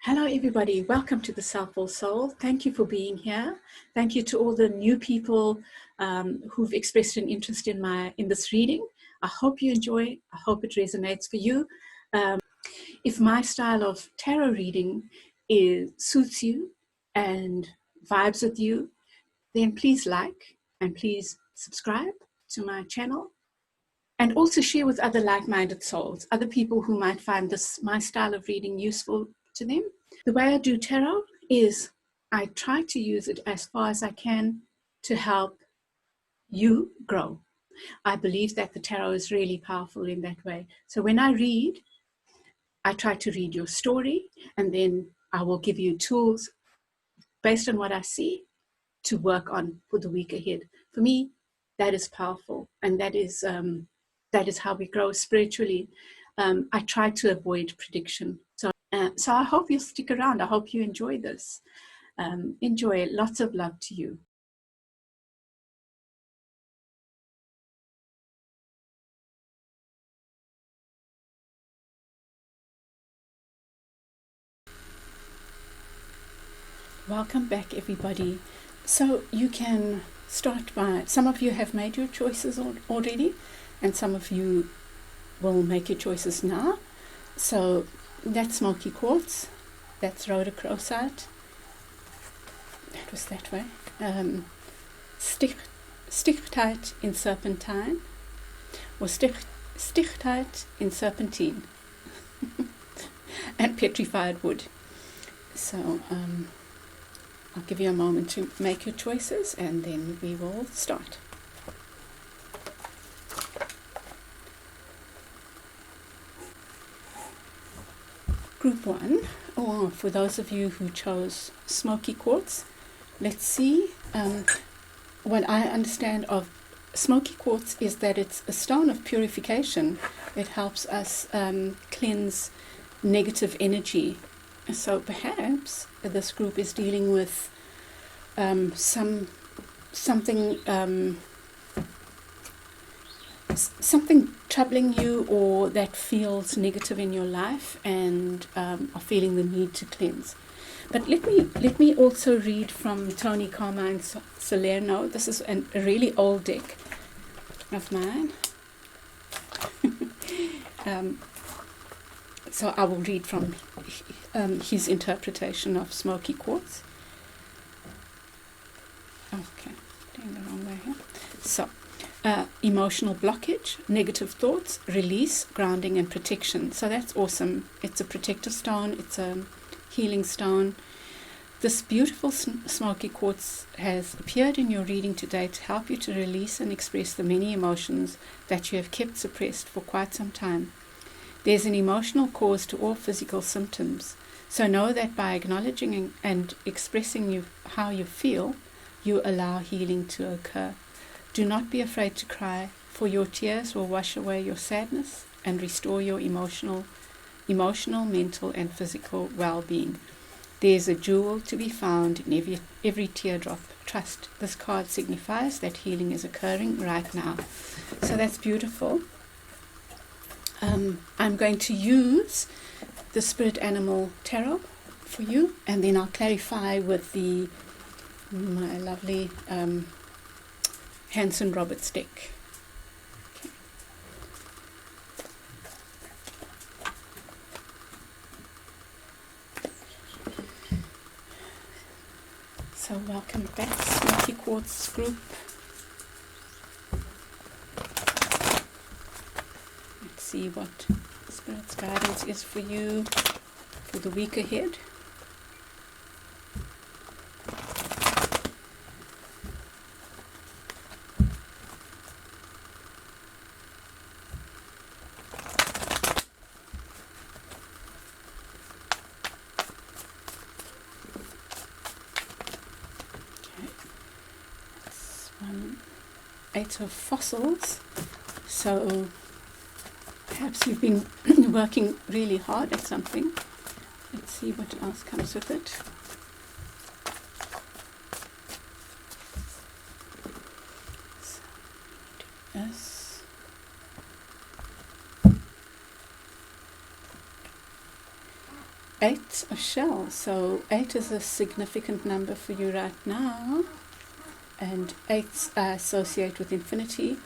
Hello, everybody. Welcome to the Soulful Soul. Thank you for being here. Thank you to all the new people who've expressed an interest in this reading. I hope you enjoy. I hope it resonates for you. If my style of tarot reading suits you and vibes with you, then please like and please subscribe to my channel. And also share with other like-minded souls, other people who might find my style of reading useful to them. The way I do tarot is I try to use it as far as I can to help you grow. I believe that the tarot is really powerful in that way. So when I read, I try to read your story, and then I will give you tools based on what I see to work on for the week ahead. For me, that is powerful, and that is how we grow spiritually. I try to avoid prediction. So I hope you'll stick around. I hope you enjoy this. Enjoy it. Lots of love to you. Welcome back, everybody. So you can start by, some of you have made your choices already, and some of you will make your choices now. So that's Smokey Quartz, that's Rhodochrosite, that was that way, Stichtite in Serpentine, or Stichtite in Serpentine, and Petrified Wood. So I'll give you a moment to make your choices, and then we will start. Group 1, or for those of you who chose Smokey Quartz, let's see. What I understand of Smokey Quartz is that it's a stone of purification. It helps us cleanse negative energy. So perhaps this group is dealing with something troubling you, or that feels negative in your life, and are feeling the need to cleanse. But let me also read from Tony Carmine Salerno. This is a really old deck of mine. So I will read from his interpretation of Smokey Quartz. Okay, doing the wrong way here. So, emotional blockage, negative thoughts, release, grounding, and protection. So that's awesome. It's a protective stone. It's a healing stone. This beautiful Smokey Quartz has appeared in your reading today to help you to release and express the many emotions that you have kept suppressed for quite some time. There's an emotional cause to all physical symptoms, so know that by acknowledging and expressing how you feel, you allow healing to occur. Do not be afraid to cry, for your tears will wash away your sadness and restore your emotional, mental, and physical well-being. There's a jewel to be found in every teardrop. Trust. This card signifies that healing is occurring right now. So that's beautiful. I'm going to use the Spirit Animal Tarot for you, and then I'll clarify with my lovely Hanson Roberts deck. Okay. So welcome back, Smokey Quartz group. See what Spirit's guidance is for you for the week ahead. Okay, that's 8 of fossils. So perhaps you've been working really hard at something. Let's see what else comes with it. So, do this. 8 of shells. So 8 is a significant number for you right now, and 8s I associate with infinity.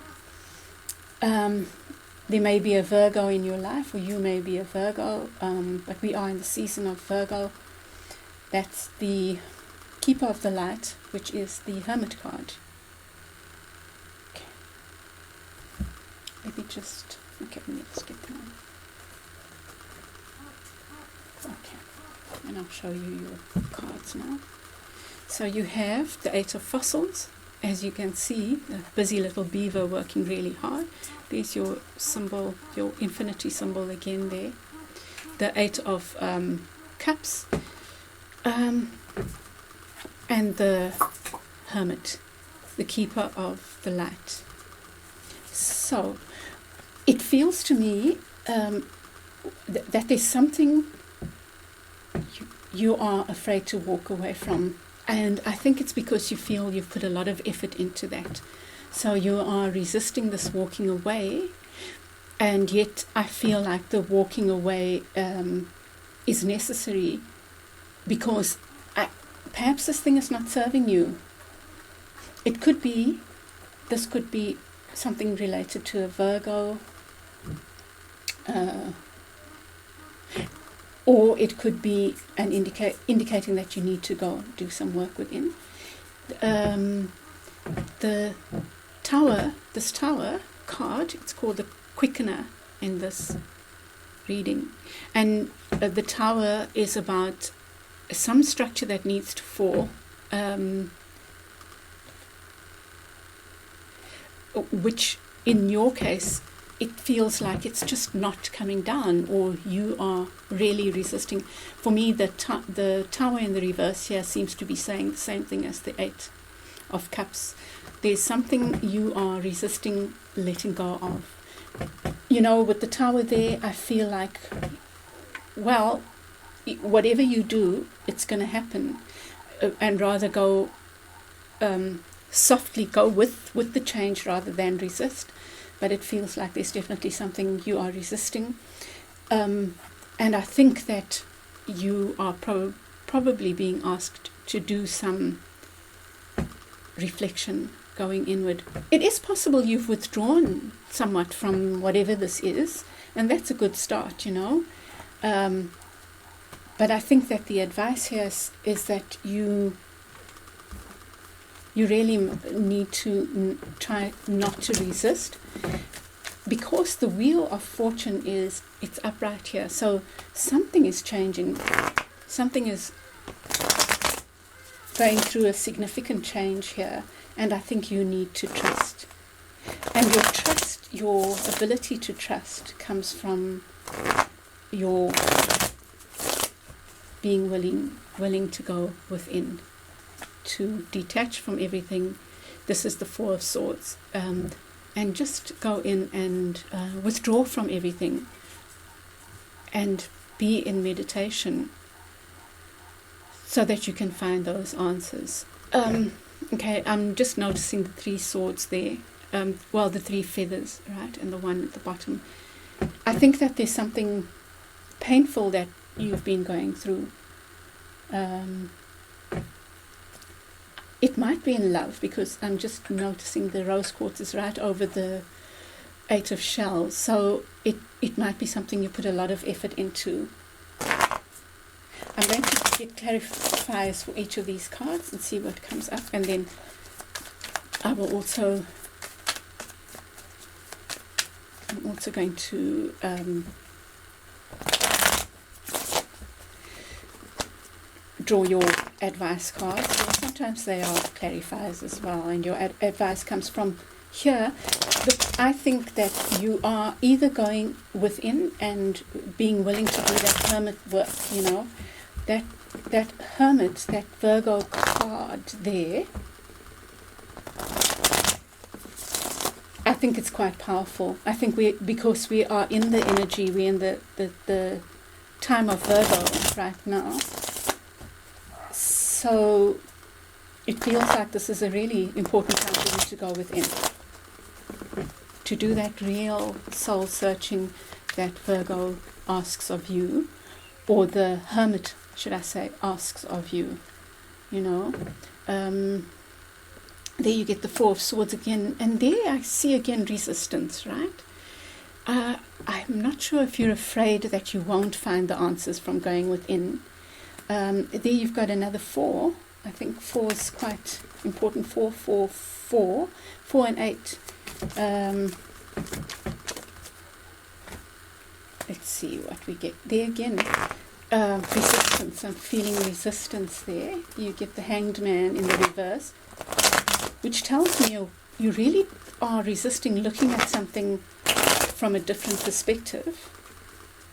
There may be a Virgo in your life, or you may be a Virgo, but we are in the season of Virgo. That's the Keeper of the Light, which is the Hermit card. Okay. Let's get that one. Okay, and I'll show you your cards now. So you have the 8 of Fossils. As you can see, the busy little beaver working really hard. There's your symbol, your infinity symbol again there. The 8 of Cups. And the Hermit, the Keeper of the Light. So it feels to me that there's something you are afraid to walk away from. And I think it's because you feel you've put a lot of effort into that. So you are resisting this walking away. And yet I feel like the walking away is necessary, because perhaps this thing is not serving you. This could be something related to a Virgo. Or it could be an indicating that you need to go do some work within. The Tower, this Tower card, it's called the Quickener in this reading. And the Tower is about some structure that needs to fall, which in your case, it feels like it's just not coming down, or you are really resisting. For me, the Tower in the reverse here seems to be saying the same thing as the 8 of Cups. There's something you are resisting letting go of. You know, with the Tower there, I feel like, well, whatever you do, it's going to happen. And rather go softly, go with the change rather than resist. But it feels like there's definitely something you are resisting. And I think that you are probably being asked to do some reflection, going inward. It is possible you've withdrawn somewhat from whatever this is, and that's a good start, you know. But I think that the advice here is that you really need to try not to resist, because the Wheel of Fortune it's upright here. So something is changing. Something is going through a significant change here, and I think you need to trust. And your ability to trust comes from your being willing to go within, to detach from everything. This is the Four of Swords, and just go in and withdraw from everything and be in meditation so that you can find those answers. Okay, I'm just noticing the 3 swords there, the 3 feathers, right, and the one at the bottom. I think that there's something painful that you've been going through. It might be in love, because I'm just noticing the rose quartz is right over the 8 of shells. So it might be something you put a lot of effort into. I'm going to get clarifiers for each of these cards and see what comes up. And then I will also... I'm also going to... draw your advice cards. Well, sometimes they are clarifiers as well, and your advice comes from here. But I think that you are either going within and being willing to do that hermit work, you know, that hermit, that Virgo card there. I think it's quite powerful. I think because we are in the energy, we're in the time of Virgo right now. So it feels like this is a really important time for you to go within, to do that real soul searching that Virgo asks of you, or the hermit, should I say, asks of you, you know. There you get the Four of Swords again, and there I see again resistance, right? I'm not sure if you're afraid that you won't find the answers from going within. There you've got another 4. I think 4 is quite important. 4, 4, 4, 4 and 8. Let's see what we get. There again, resistance. I'm feeling resistance there. You get the Hanged Man in the reverse, which tells me you really are resisting looking at something from a different perspective,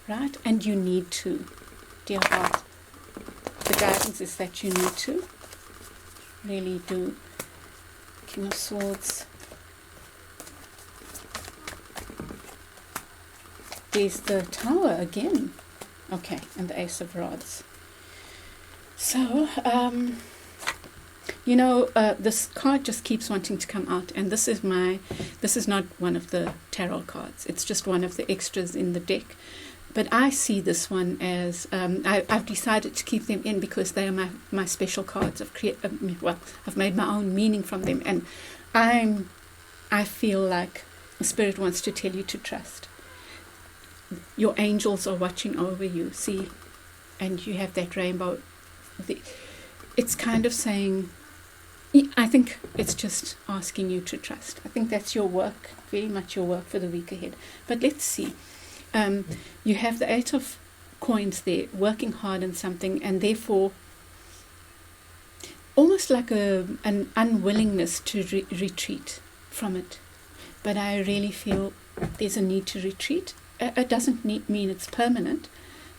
right? And you need to, dear heart. The guidance is that you need to really do. King of Swords. There's the Tower again. Okay, and the Ace of Rods. So, you know, this card just keeps wanting to come out, and this is not one of the tarot cards. It's just one of the extras in the deck. But I see this one as, I've decided to keep them in because they are my special cards. I've made my own meaning from them, and I feel like the Spirit wants to tell you to trust. Your angels are watching over you, see, and you have that rainbow. It's kind of saying, I think it's just asking you to trust. I think that's your work, very much your work for the week ahead. But let's see. You have the 8 of coins there, working hard on something, and therefore almost like an unwillingness to retreat from it. But I really feel there's a need to retreat. It doesn't mean it's permanent,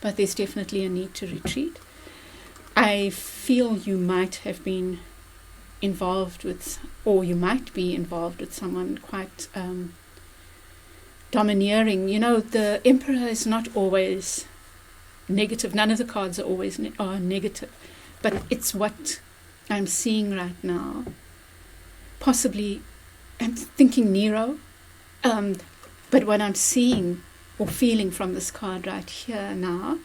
but there's definitely a need to retreat. I feel you might have been involved with, or you might be involved with someone quite domineering. You know, the Emperor is not always negative. None of the cards are always are negative, but it's what I'm seeing right now. Possibly, I'm thinking Nero, but what I'm seeing or feeling from this card right here now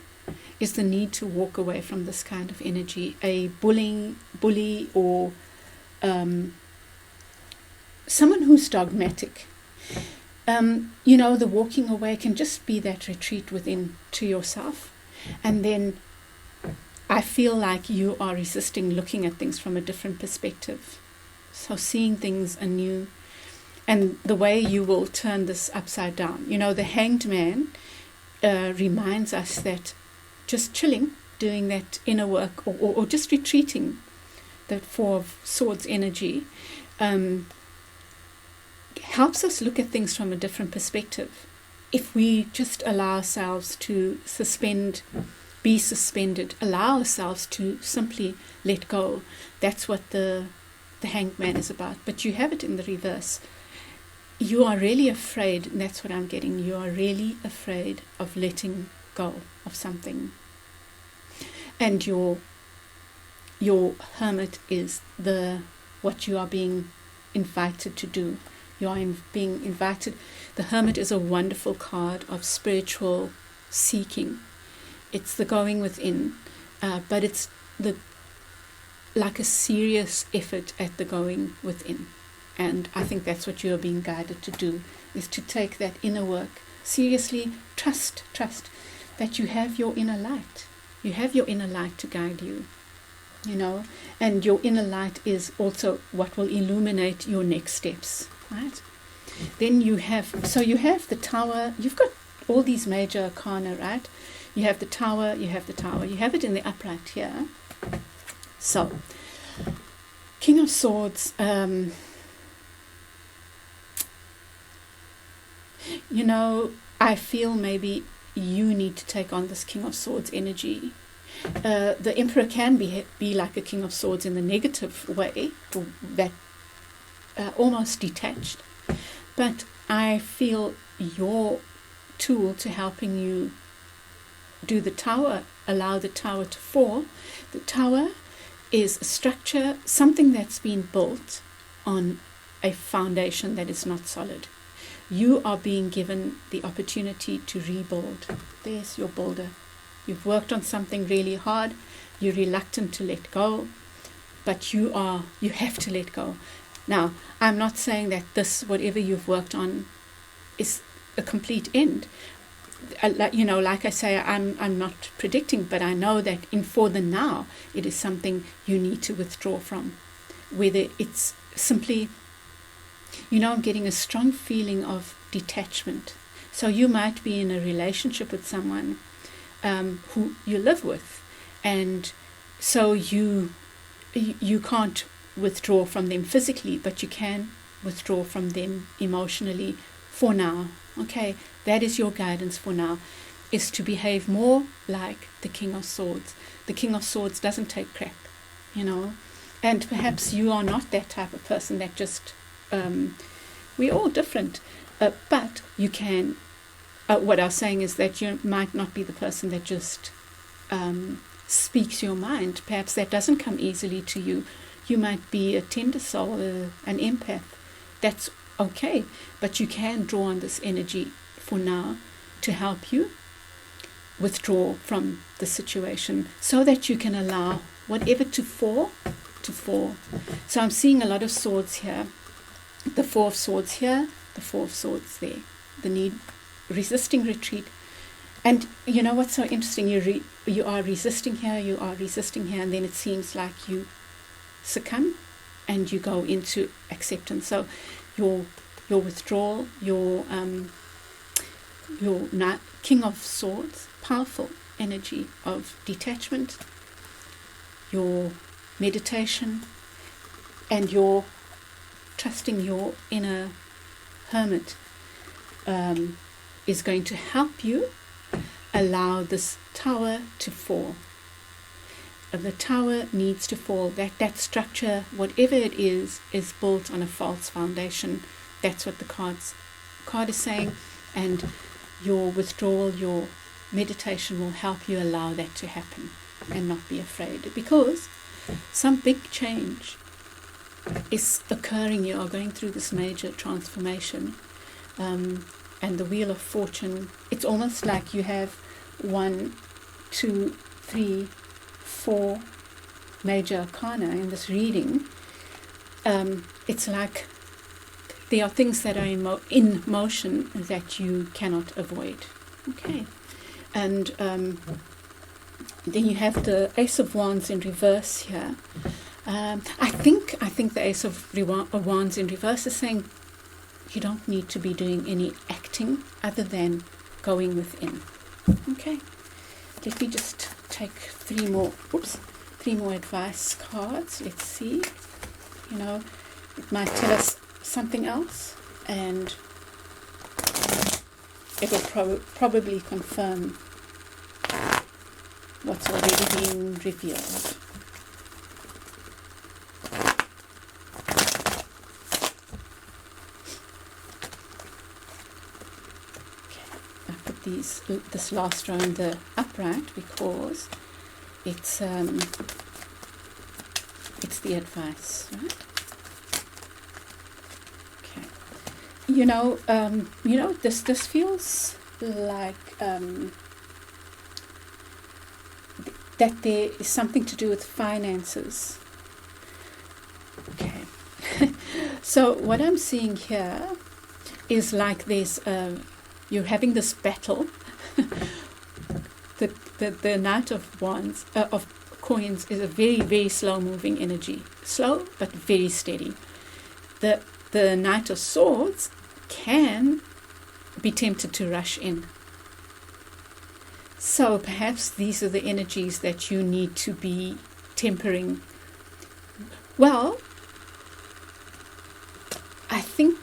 is the need to walk away from this kind of energy. A bully or someone who's dogmatic. You know, the walking away can just be that retreat within to yourself. And then I feel like you are resisting looking at things from a different perspective. So seeing things anew. And the way you will turn this upside down. You know, the Hanged Man reminds us that just chilling, doing that inner work, or just retreating, that Four of Swords energy, helps us look at things from a different perspective. If we just allow ourselves to be suspended, allow ourselves to simply let go. That's what the Hanged Man is about. But you have it in the reverse. You are really afraid, and that's what I'm getting. You are really afraid of letting go of something. And your Hermit is what you are being invited to do. You are being invited. The Hermit is a wonderful card of spiritual seeking. It's the going within, but it's like a serious effort at the going within. And I think that's what you are being guided to do, is to take that inner work seriously. Trust that you have your inner light. You have your inner light to guide you, you know, and your inner light is also what will illuminate your next steps, right? Then you have the Tower. You've got all these major arcana, right? You have the Tower, you have it in the upright here. So, King of Swords, you know, I feel maybe you need to take on this King of Swords energy. The Emperor can be like a King of Swords in the negative way, that almost detached. But I feel your tool to helping you do the Tower, allow the Tower to fall. The Tower is a structure, something that's been built on a foundation that is not solid. You are being given the opportunity to rebuild. There's your builder. You've worked on something really hard. You're reluctant to let go, but you have to let go. Now, I'm not saying that this, whatever you've worked on, is a complete end. Like I say, I'm not predicting, but I know that for the now, it is something you need to withdraw from. Whether it's simply, I'm getting a strong feeling of detachment. So you might be in a relationship with someone who you live with, and so you can't withdraw from them physically, but you can withdraw from them emotionally for now. Okay, that is your guidance for now, is to behave more like the King of Swords. The King of Swords doesn't take crap, and perhaps you are not that type of person that just, we're all different, but you can, what I was saying is that you might not be the person that just speaks your mind. Perhaps that doesn't come easily to you. You might be a tender soul, an empath. That's okay, but you can draw on this energy for now to help you withdraw from the situation, so that you can allow whatever to fall. So I'm seeing a lot of swords here, the Four of Swords here, the Four of Swords there, the need, resisting retreat. And you know what's so interesting, you are resisting here, and then it seems like you succumb and you go into acceptance. So your withdrawal, your King of Swords, powerful energy of detachment, your meditation, and your trusting your inner hermit is going to help you allow this tower to fall. The tower needs to fall. That structure, whatever it is built on a false foundation. That's what the card is saying. And your withdrawal, your meditation will help you allow that to happen and not be afraid. Because some big change is occurring. You are going through this major transformation. And the Wheel of Fortune, it's almost like you have 1, 2, 3, 4 major arcana in this reading. It's like there are things that are in motion that you cannot avoid. Okay, and then you have the Ace of Wands in reverse here. I think the Ace of Wands in reverse is saying you don't need to be doing any acting other than going within. Okay, let me just take three more advice cards. Let's see. It might tell us something else, and it will probably confirm what's already been revealed. This last row in the upright because it's the advice, right? Okay. This feels like that there is something to do with finances. Okay. So what I'm seeing here is like there's you're having this battle. The Knight of Wands, of Coins, is a very, very slow-moving energy. Slow, but very steady. The Knight of Swords can be tempted to rush in. So perhaps these are the energies that you need to be tempering. Well, I think...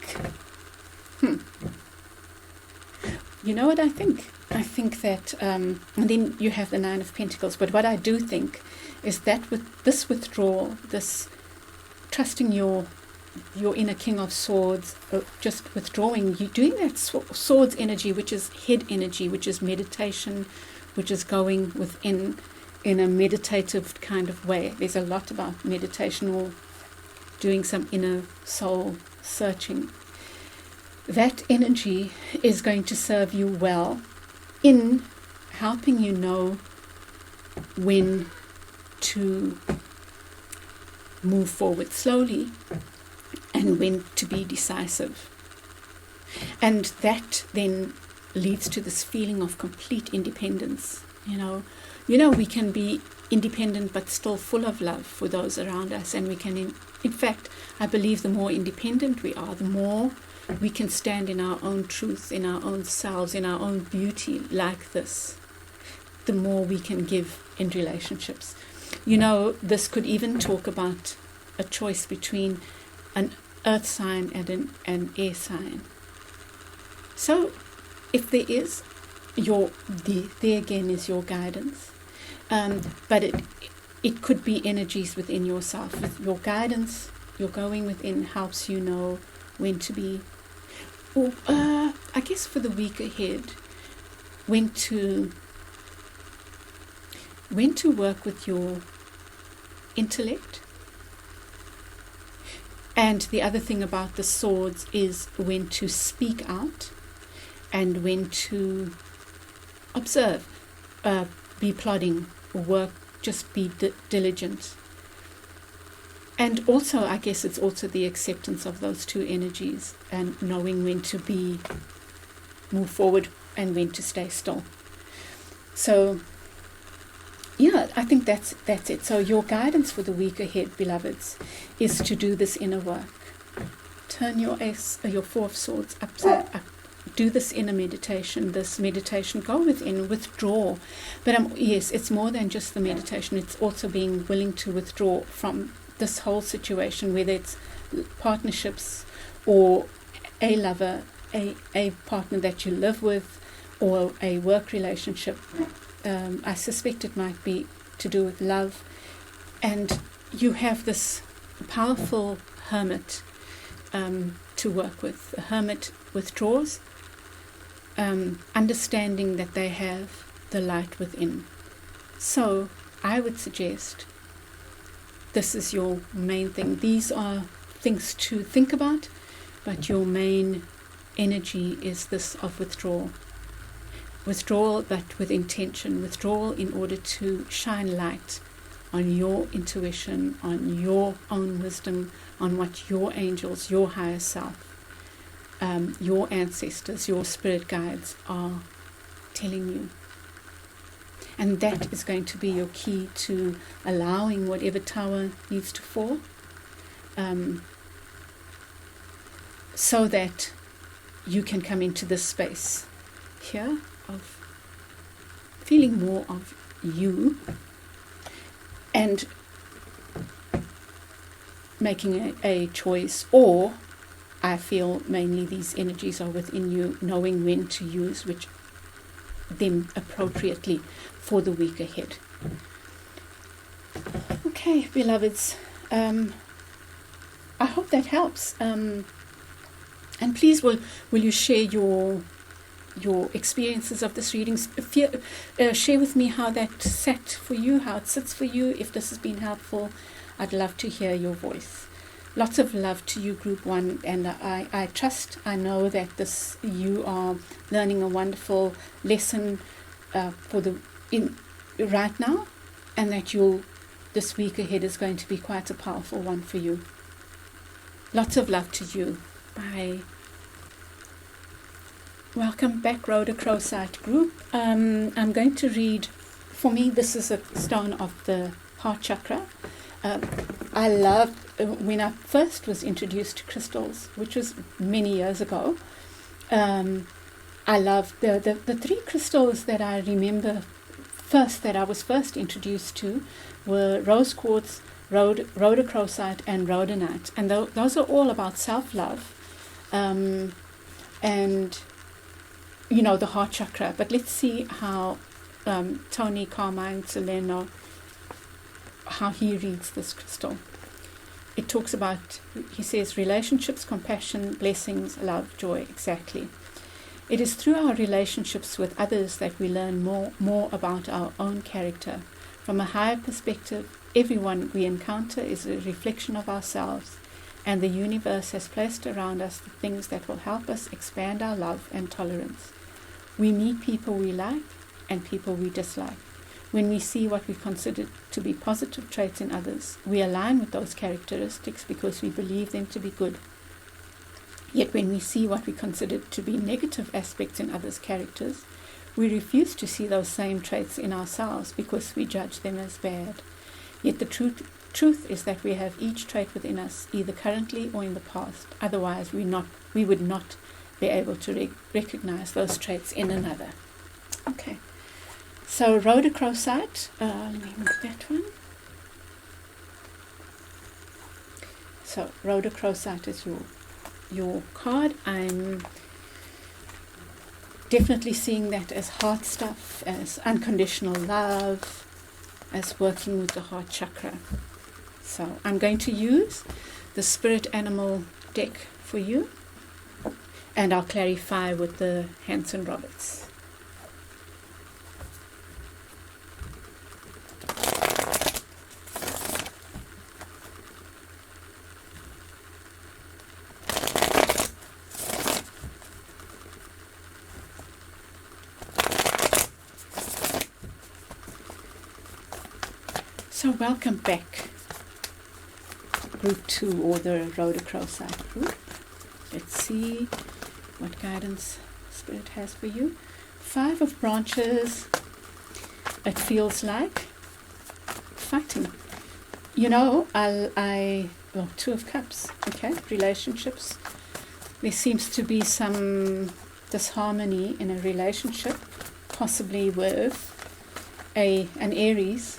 You know what I think? I think that, and then you have the Nine of Pentacles, but what I do think is that with this withdrawal, this trusting your inner King of Swords, just withdrawing, you're doing that swords energy, which is head energy, which is meditation, which is going within in a meditative kind of way. There's a lot about meditation or doing some inner soul searching. That energy is going to serve you well in helping you know when to move forward slowly and when to be decisive. And that then leads to this feeling of complete independence. We can be independent but still full of love for those around us, and we can, in fact, I believe the more independent we are, the more we can stand in our own truth, in our own selves, in our own beauty like this, the more we can give in relationships. This could even talk about a choice between an earth sign and an air sign. So if there is there again is your guidance, but it could be energies within yourself. With your guidance, your going within helps you know when to be, or I guess for the week ahead, when to work with your intellect. And the other thing about the swords is when to speak out and when to observe, be plodding, work, just be diligent. And also, I guess it's also the acceptance of those two energies and knowing when to move forward and when to stay still. So, yeah, I think that's it. So your guidance for the week ahead, beloveds, is to do this inner work. Turn your Four of Swords upside up. Do this inner meditation. Go within, withdraw. But yes, it's more than just the meditation. It's also being willing to withdraw from this whole situation, whether it's partnerships or a lover, a partner that you live with, or a work relationship. I suspect it might be to do with love. And you have this powerful hermit to work with. The hermit withdraws, understanding that they have the light within. So I would suggest this is your main thing. These are things to think about, but your main energy is this of withdrawal. Withdrawal, but with intention. Withdrawal in order to shine light on your intuition, on your own wisdom, on what your angels, your higher self, your ancestors, your spirit guides are telling you. And that is going to be your key to allowing whatever tower needs to fall, so that you can come into this space here of feeling more of you and making a choice, or I feel mainly these energies are within you, knowing when to use them appropriately for the week ahead. Okay, beloveds, I hope that helps. And please, will you share your experiences of this reading? Share with me how that sat for you, how it sits for you. If this has been helpful, I'd love to hear your voice. Lots of love to you, Group 1, and I know that you are learning a wonderful lesson right now, and that this week ahead is going to be quite a powerful one for you. Lots of love to you. Bye. Welcome back, Rhodochrosite group. I'm going to read, for me, this is a stone of the heart chakra. I loved, when I first was introduced to crystals, which was many years ago, I loved the three crystals that I remember that I was first introduced to were rose quartz, rhodochrosite, and rhodonite. And those are all about self-love. And the heart chakra. But let's see how Tony Carmine Salerno, how he reads this crystal. It talks about, he says, relationships, compassion, blessings, love, joy. Exactly. It is through our relationships with others that we learn more about our own character. From a higher perspective, everyone we encounter is a reflection of ourselves, and the universe has placed around us the things that will help us expand our love and tolerance. We meet people we like and people we dislike. When we see what we consider to be positive traits in others, we align with those characteristics because we believe them to be good. Yet when we see what we consider to be negative aspects in others' characters, we refuse to see those same traits in ourselves because we judge them as bad. Yet the truth is that we have each trait within us, either currently or in the past. Otherwise, we would not be able to recognize those traits in another. Okay. So Rhodochrosite, let me move that one. So Rhodochrosite is your card. I'm definitely seeing that as heart stuff, as unconditional love, as working with the heart chakra. So I'm going to use the Spirit Animal deck for you, and I'll clarify with the Hanson Roberts. So welcome back, Group 2, or the Rhodochrosite group. Let's see what guidance Spirit has for you. 5 of branches. It feels like fighting. You know, well, 2 of cups. Okay, relationships. There seems to be some disharmony in a relationship, possibly with an Aries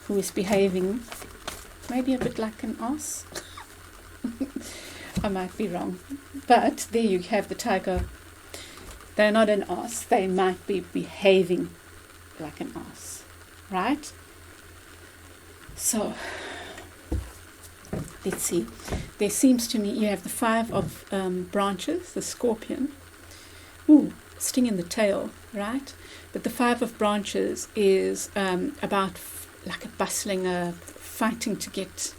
who is behaving maybe a bit like an ass. I might be wrong, but there you have the tiger. They're not an ass, they might be behaving like an ass, right? So let's see. There seems to me you have the 5 of branches, the scorpion. Ooh, sting in the tail, right? But the 5 of branches is about like a bustling, fighting to get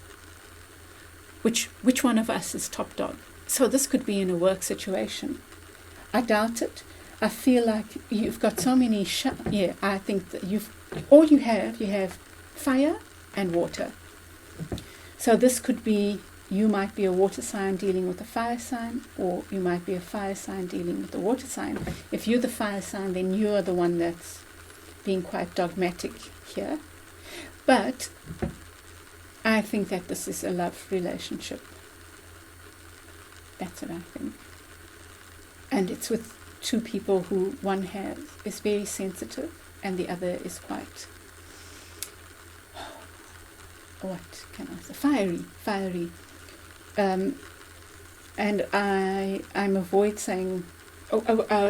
which one of us is top dog. So this could be in a work situation. I doubt it. I feel like you've got so many I think that you have fire and water. So this could be, you might be a water sign dealing with a fire sign, or you might be a fire sign dealing with a water sign. If you're the fire sign, then you're the one that's being quite dogmatic here. But I think that this is a love relationship. That's what I think. And it's with 2 people who one is very sensitive and the other is quite, what can I say, fiery. And I'm avoid saying,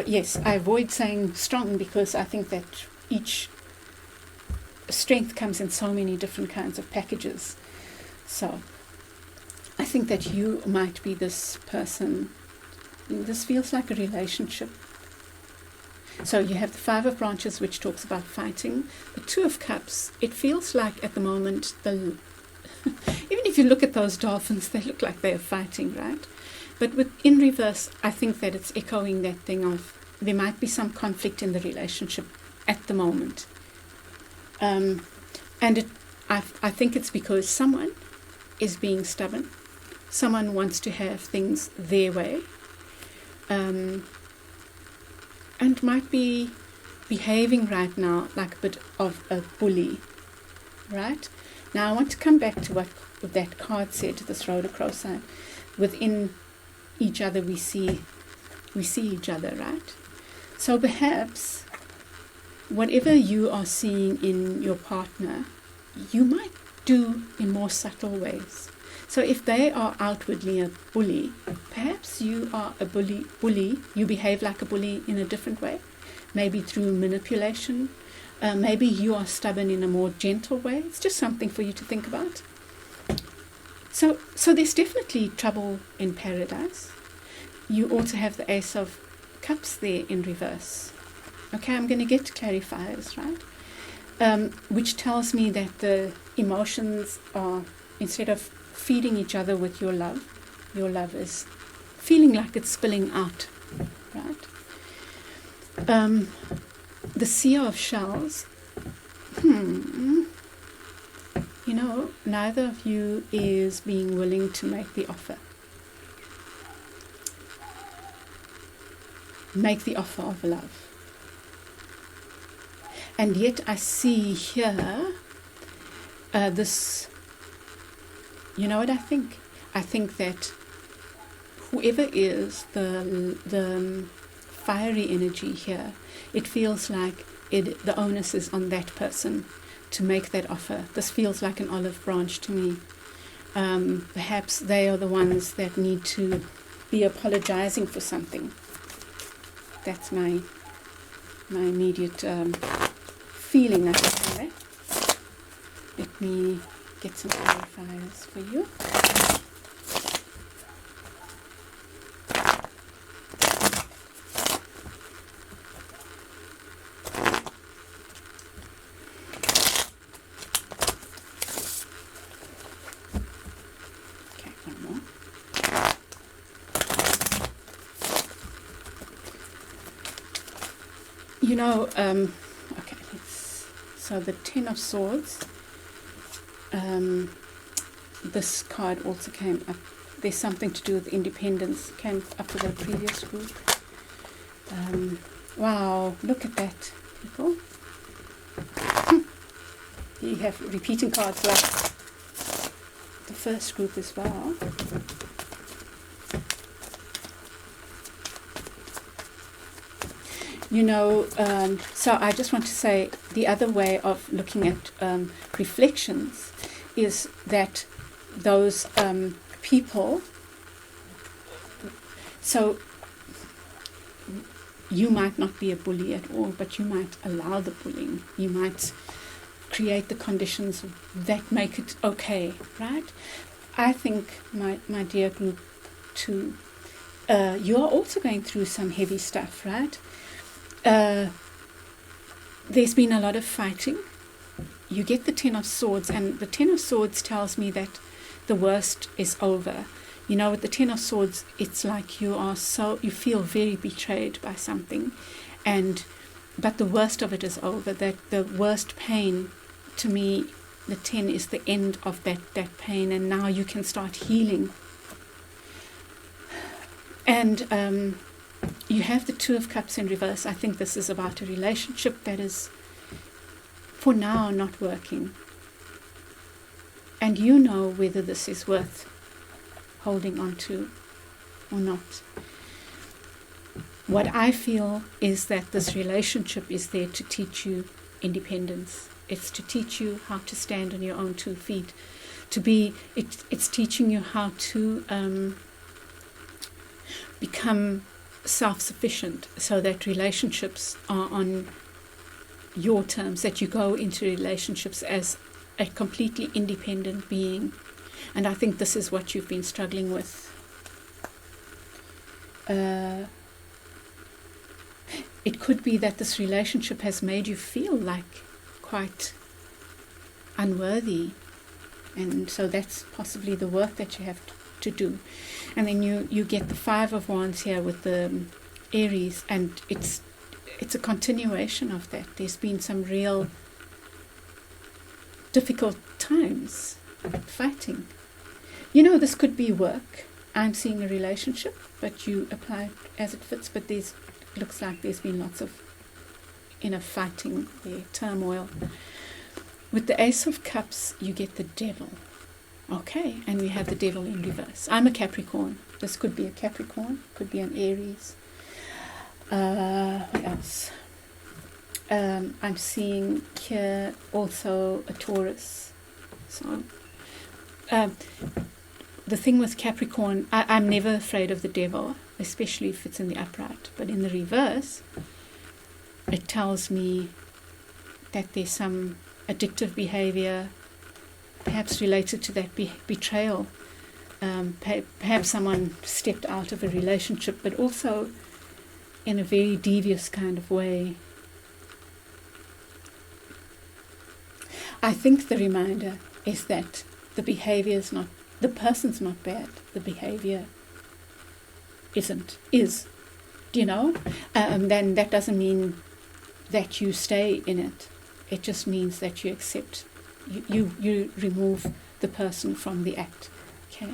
yes, I avoid saying strong because I think that each strength comes in so many different kinds of packages. So I think that you might be this person. This feels like a relationship. So you have the 5 of branches, which talks about fighting. The 2 of cups, it feels like at the moment, even if you look at those dolphins, they look like they're fighting, right? But in reverse, I think that it's echoing that thing of there might be some conflict in the relationship at the moment. And I think it's because someone is being stubborn. Someone wants to have things their way. And might be behaving right now like a bit of a bully. Right? Now I want to come back to what that card said, this Rhodochrosite. Within each other we see each other, right? So perhaps whatever you are seeing in your partner, you might do in more subtle ways. So if they are outwardly a bully, perhaps you are a bully, you behave like a bully in a different way, maybe through manipulation. Maybe you are stubborn in a more gentle way. It's just something for you to think about. So there's definitely trouble in paradise. You also have the Ace of Cups there in reverse. Okay, I'm going to get to clarifiers, right? Which tells me that the emotions are, instead of feeding each other with your love is feeling like it's spilling out, right? The Seer of Shells You know, neither of you is being willing to make the offer. Make the offer of love. And yet I see here this, you know what I think? I think that whoever is the fiery energy here, it feels like the onus is on that person to make that offer. This feels like an olive branch to me. Perhaps they are the ones that need to be apologizing for something. That's my immediate feeling, I should say. Let me get some clarifiers for you. Okay, one more. You know, okay, so the Ten of Swords, this card also came up. There's something to do with independence, came up with our previous group. Wow, look at that, people. You have repeating cards like the first group as well. You know, so I just want to say the other way of looking at reflections is that those people, so you might not be a bully at all, but you might allow the bullying. You might create the conditions that make it okay, right? I think, my dear group, too, you are also going through some heavy stuff, right? There's been a lot of fighting. You get the Ten of Swords, and the Ten of Swords tells me that the worst is over. You know, with the Ten of Swords, it's like you feel very betrayed by something, but the worst of it is over. That the worst pain, to me, the 10 is the end of that pain, and now you can start healing. And you have the Two of Cups in reverse. I think this is about a relationship that is, for now, not working. And you know whether this is worth holding on to or not. What I feel is that this relationship is there to teach you independence. It's to teach you how to stand on your own 2 feet. It's teaching you how to become self-sufficient, so that relationships are on your terms, that you go into relationships as a completely independent being. And I think this is what you've been struggling with. It could be that this relationship has made you feel like quite unworthy, and so that's possibly the work that you have to do. And then you get the Five of Wands here with the Aries, and it's a continuation of that. There's been some real difficult times fighting. You know, this could be work. I'm seeing a relationship, but you apply it as it fits. But looks like there's been lots of fighting there, turmoil. With the Ace of Cups, you get the Devil. Okay, and we have the Devil in reverse. I'm a Capricorn. This could be a Capricorn, could be an Aries. What else? I'm seeing here also a Taurus. So, the thing with Capricorn, I'm never afraid of the Devil, especially if it's in the upright. But in the reverse, it tells me that there's some addictive behavior, perhaps related to that betrayal. Perhaps someone stepped out of a relationship, but also in a very devious kind of way. I think the reminder is that the behavior is not, the person's not bad, the behavior is, you know. Then that doesn't mean that you stay in it. It just means that you accept, you remove the person from the act. Okay?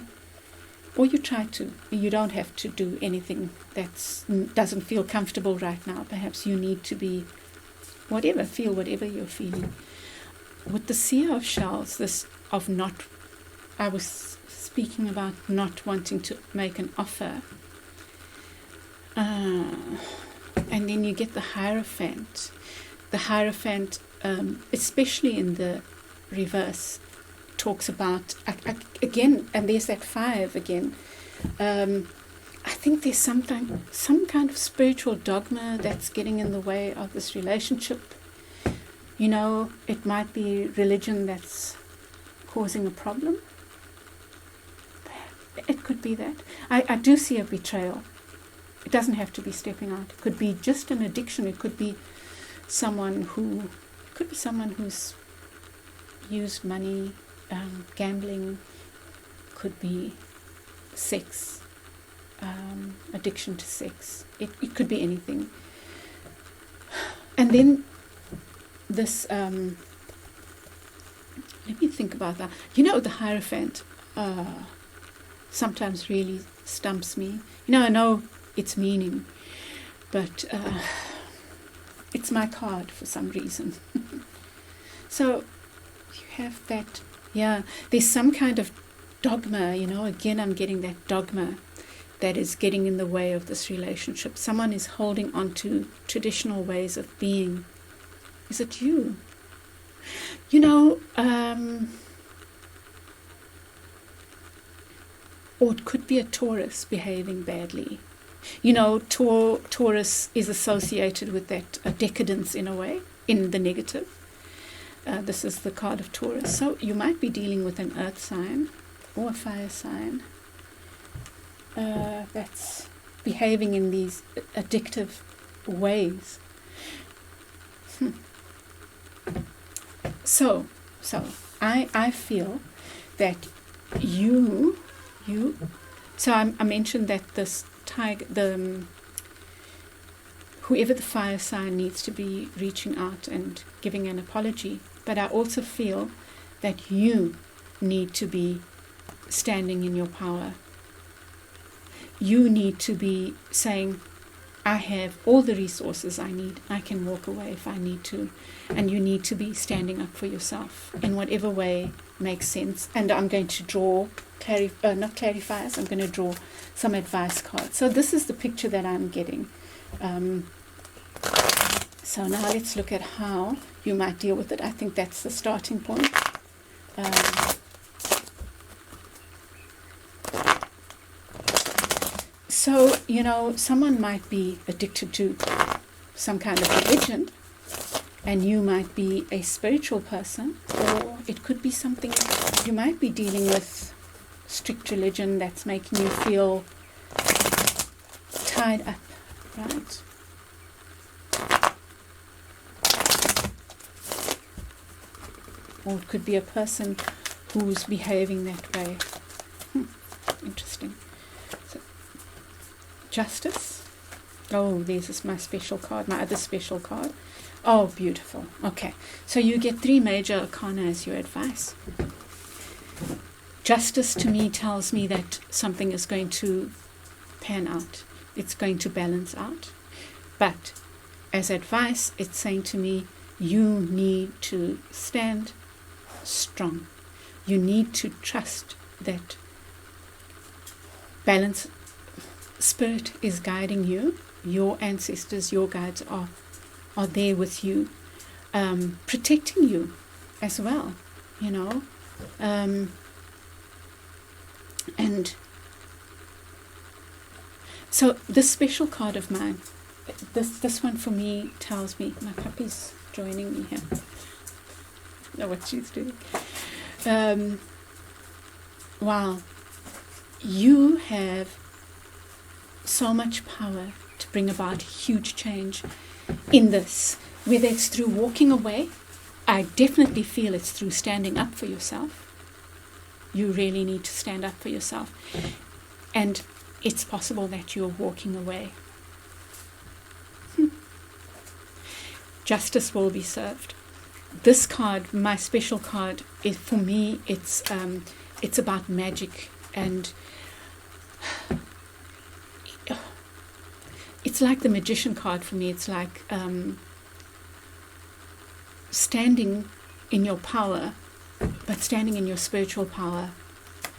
Or you try to. You don't have to do anything that doesn't feel comfortable right now. Perhaps you need to be whatever, feel whatever you're feeling. With the Seer of Shells, this of not, I was speaking about not wanting to make an offer. And then you get the Hierophant. The Hierophant, especially in the reverse, talks about, again, and there's that 5 again. I think there's some kind of spiritual dogma that's getting in the way of this relationship. You know, it might be religion that's causing a problem. It could be that. I do see a betrayal. It doesn't have to be stepping out. It could be just an addiction. It could be someone who's used money, gambling. Could be sex, addiction to sex. It could be anything. And then this, let me think about that. You know, the Hierophant sometimes really stumps me. You know, I know its meaning, but it's my card for some reason. So you have that, yeah, there's some kind of dogma, you know, again I'm getting that dogma that is getting in the way of this relationship. Someone is holding on to traditional ways of being. Is it you? You know, or it could be a Taurus behaving badly. You know, Taurus is associated with that decadence in a way, in the negative. This is the card of Taurus. So you might be dealing with an earth sign or a fire sign that's behaving in these addictive ways. So I feel that you. So I mentioned that this tiger, whoever the fire sign needs to be reaching out and giving an apology. But I also feel that you need to be standing in your power. You need to be saying, I have all the resources I need. I can walk away if I need to. And you need to be standing up for yourself in whatever way makes sense. And I'm going to draw, not clarifiers, I'm going to draw some advice cards. So this is the picture that I'm getting. So now let's look at how you might deal with it. I think that's the starting point. So, you know, someone might be addicted to some kind of religion, and you might be a spiritual person, or it could be something, you might be dealing with strict religion that's making you feel tied up, right? Or it could be a person who's behaving that way. Interesting. So, Justice. Oh, there's my special card, my other special card. Oh, beautiful. Okay, so you get 3 major arcana as your advice. Justice to me tells me that something is going to pan out. It's going to balance out. But as advice, it's saying to me, you need to stand strong. You need to trust that balance spirit is guiding you. Your ancestors, your guides are there with you, protecting you as well, you know. And so this special card of mine, this one for me tells me, my puppy's joining me here. I know what she's doing. Wow, you have so much power to bring about huge change in this, whether it's through walking away. I definitely feel it's through standing up for yourself. You really need to stand up for yourself, and it's possible that you're walking away. Justice will be served. this card, my special card, is for me. It's about magic, and it's like the magician card for me. It's like standing in your power, but standing in your spiritual power,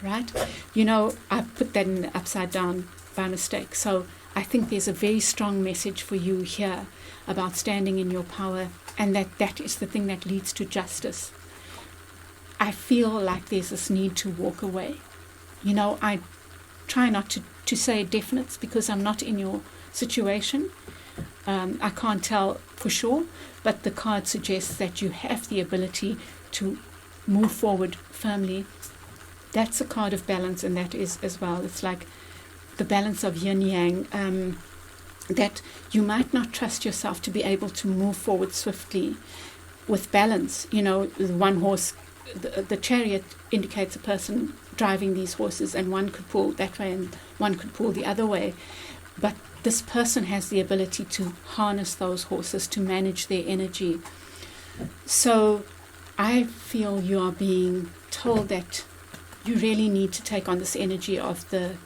right? I put that in the upside down by mistake. So I think there's a very strong message for you here about standing in your power, and that is the thing that leads to justice. I feel like there's this need to walk away. I try not to say definites because I'm not in your situation. I can't tell for sure, but the card suggests that you have the ability to move forward firmly. That's a card of balance, and that is as well. It's like the balance of yin yang, that you might not trust yourself to be able to move forward swiftly with balance. One horse, the chariot indicates a person driving these horses, and one could pull that way and one could pull the other way. But this person has the ability to harness those horses, to manage their energy. So I feel you are being told that you really need to take on this energy of the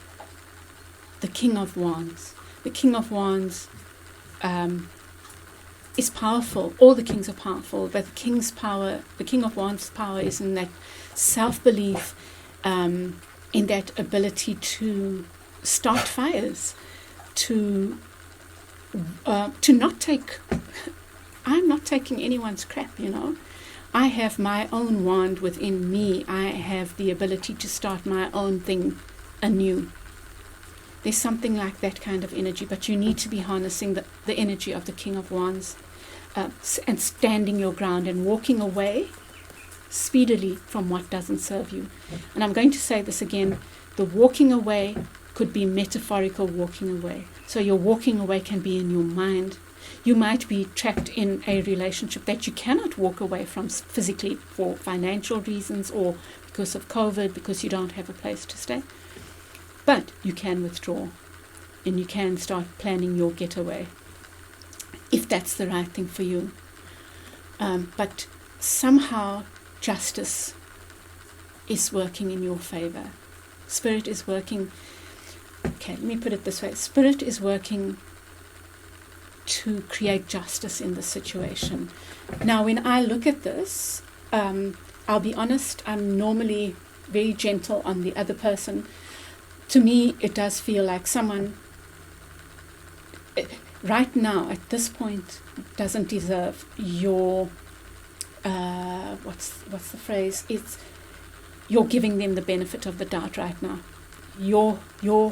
King of Wands. The King of Wands is powerful. All the kings are powerful, but the King of Wands' power is in that self-belief, in that ability to start fires, to not take. I'm not taking anyone's crap, I have my own wand within me. I have the ability to start my own thing anew. There's something like that kind of energy, but you need to be harnessing the energy of the King of Wands, and standing your ground and walking away speedily from what doesn't serve you. And I'm going to say this again, the walking away could be metaphorical walking away. So your walking away can be in your mind. You might be trapped in a relationship that you cannot walk away from physically for financial reasons, or because of COVID, because you don't have a place to stay. But you can withdraw, and you can start planning your getaway, if that's the right thing for you. But somehow justice is working in your favor. Spirit is working. Okay, let me put it this way. Spirit is working to create justice in the situation. Now, when I look at this, I'll be honest, I'm normally very gentle on the other person. To me, it does feel like someone right now, at this point, doesn't deserve your, what's the phrase? You're giving them the benefit of the doubt right now. Your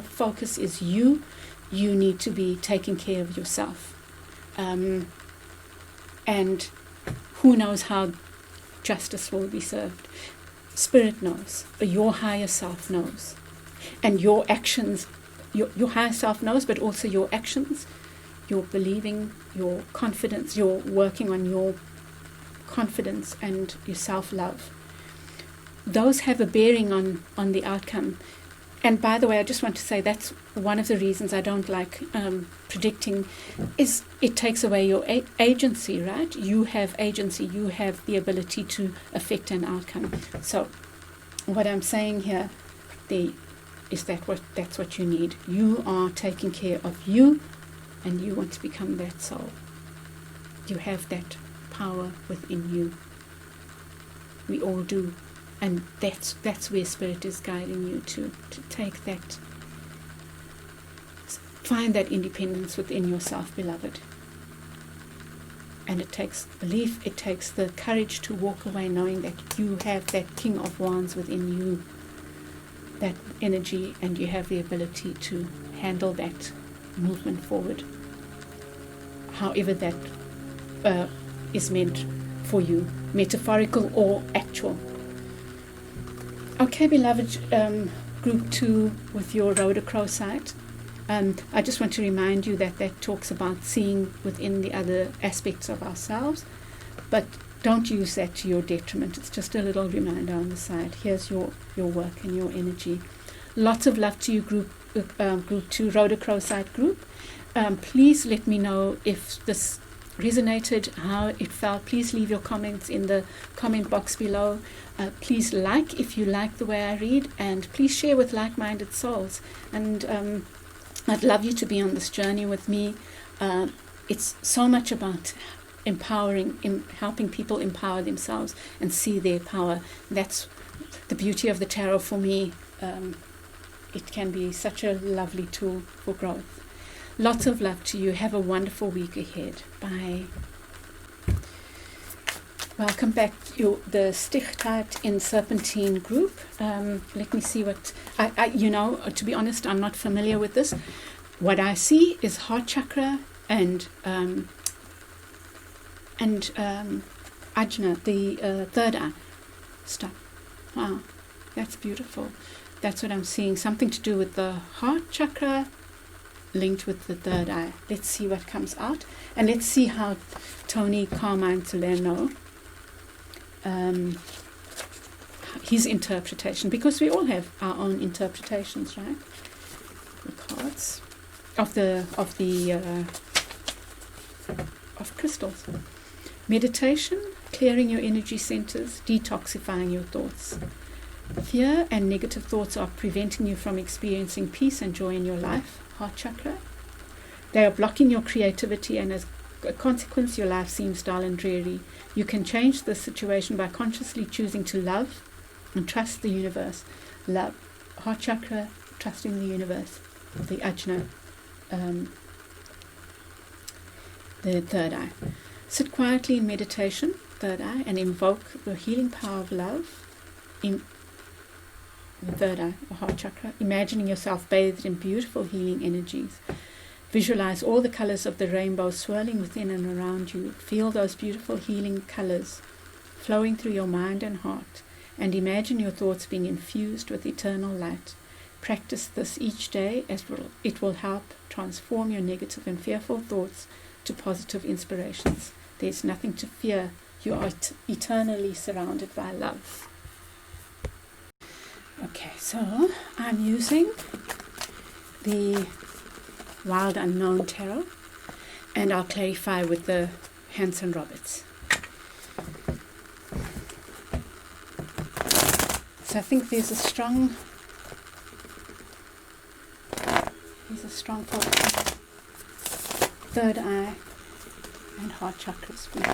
focus is you. You need to be taking care of yourself. And who knows how justice will be served. Spirit knows, but your higher self knows. And your actions, your higher self knows, but also your actions, your believing, your confidence, your working on your confidence and your self-love. Those have a bearing on the outcome. And by the way, I just want to say that's one of the reasons I don't like predicting, is it takes away your agency, right? You have agency. You have the ability to affect an outcome. So what I'm saying here is that's what you need. You are taking care of you, and you want to become that soul. You have that power within you. We all do. And that's where Spirit is guiding you to take that, find that independence within yourself, beloved. And it takes belief, it takes the courage to walk away knowing that you have that King of Wands within you, that energy, and you have the ability to handle that movement forward, however that is meant for you, metaphorical or actual. Okay, beloved, group 2 with your Rhodochrosite. I just want to remind you that talks about seeing within the other aspects of ourselves, but don't use that to your detriment. It's just a little reminder on the side. Here's your work and your energy. Lots of love to you, group 2 Rhodochrosite group. Please let me know if this resonated, how it felt, please leave your comments in the comment box below. Please like if you like the way I read, and please share with like-minded souls. And I'd love you to be on this journey with me. It's so much about empowering, helping people empower themselves and see their power. That's the beauty of the tarot for me. It can be such a lovely tool for growth. Lots of love to you. Have a wonderful week ahead. Bye. Welcome back to the Stichtite in Serpentine group. Let me see what to be honest, I'm not familiar with this. What I see is heart chakra and Ajna, the third eye stuff. Wow, that's beautiful. That's what I'm seeing. Something to do with the heart chakra linked with the third eye. Let's see what comes out, and let's see how Tony Carmine Salerno, his interpretation, because we all have our own interpretations, right? The cards of crystals. Meditation, clearing your energy centers, detoxifying your thoughts. Fear and negative thoughts are preventing you from experiencing peace and joy in your life. Heart chakra. They are blocking your creativity, and as a consequence your life seems dull and dreary. You can change the situation by consciously choosing to love and trust the universe. Love. Heart chakra, trusting the universe. The Ajna, the third eye. Sit quietly in meditation, third eye, and invoke the healing power of love. In the third eye, or heart chakra, imagining yourself bathed in beautiful healing energies. Visualize all the colors of the rainbow swirling within and around you. Feel those beautiful healing colors flowing through your mind and heart, and imagine your thoughts being infused with eternal light. Practice this each day, as it will help transform your negative and fearful thoughts to positive inspirations. There's nothing to fear. You are eternally surrounded by love. Okay, so I'm using the Wild Unknown Tarot, and I'll clarify with the Hanson Roberts. So I think there's a strong focus. Third eye and heart chakras for you.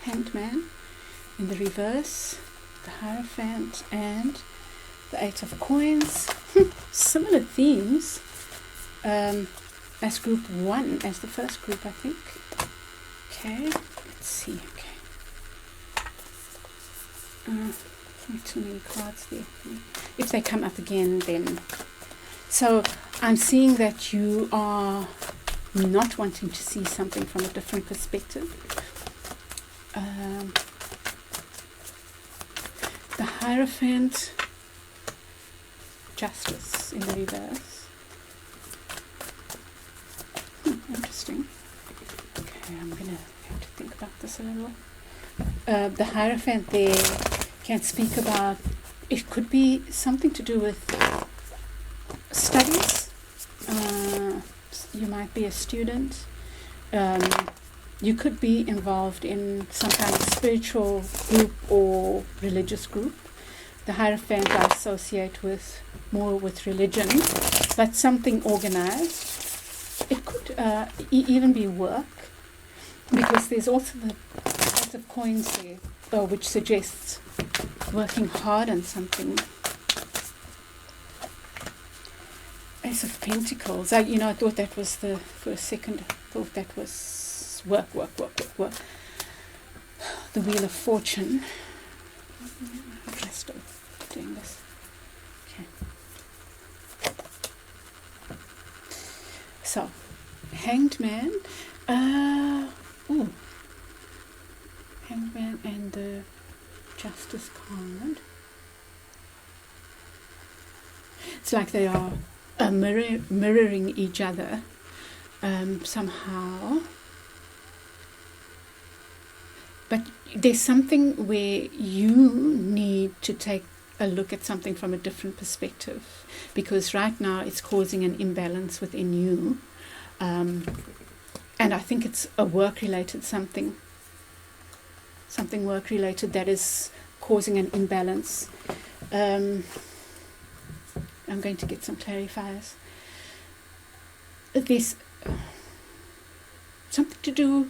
Hanged Man in the reverse, the Hierophant, and the Eight of Coins. Similar themes as group 1, as the first group, I think. Okay, let's see. Okay, not too many cards there. If they come up again, then. So I'm seeing that you are not wanting to see something from a different perspective. The Hierophant, Justice in the reverse. Interesting. Okay, I'm going to have to think about this a little. The Hierophant there can speak about, it could be something to do with studies. You might be a student. You could be involved in some kind of spiritual group or religious group. The Hierophant I associate with more with religion, but something organized. It could even be work, because there's also the Ace of Coins there, which suggests working hard on something. Ace of Pentacles. I thought that was for a second. I thought that was work. The Wheel of Fortune. How can I stop doing this? Okay. So, Hanged Man. It's like they are mirroring each other somehow. But there's something where you need to take a look at something from a different perspective, because right now it's causing an imbalance within you. And I think it's a work-related something work-related that is causing an imbalance. I'm going to get some clarifiers. There's something to do,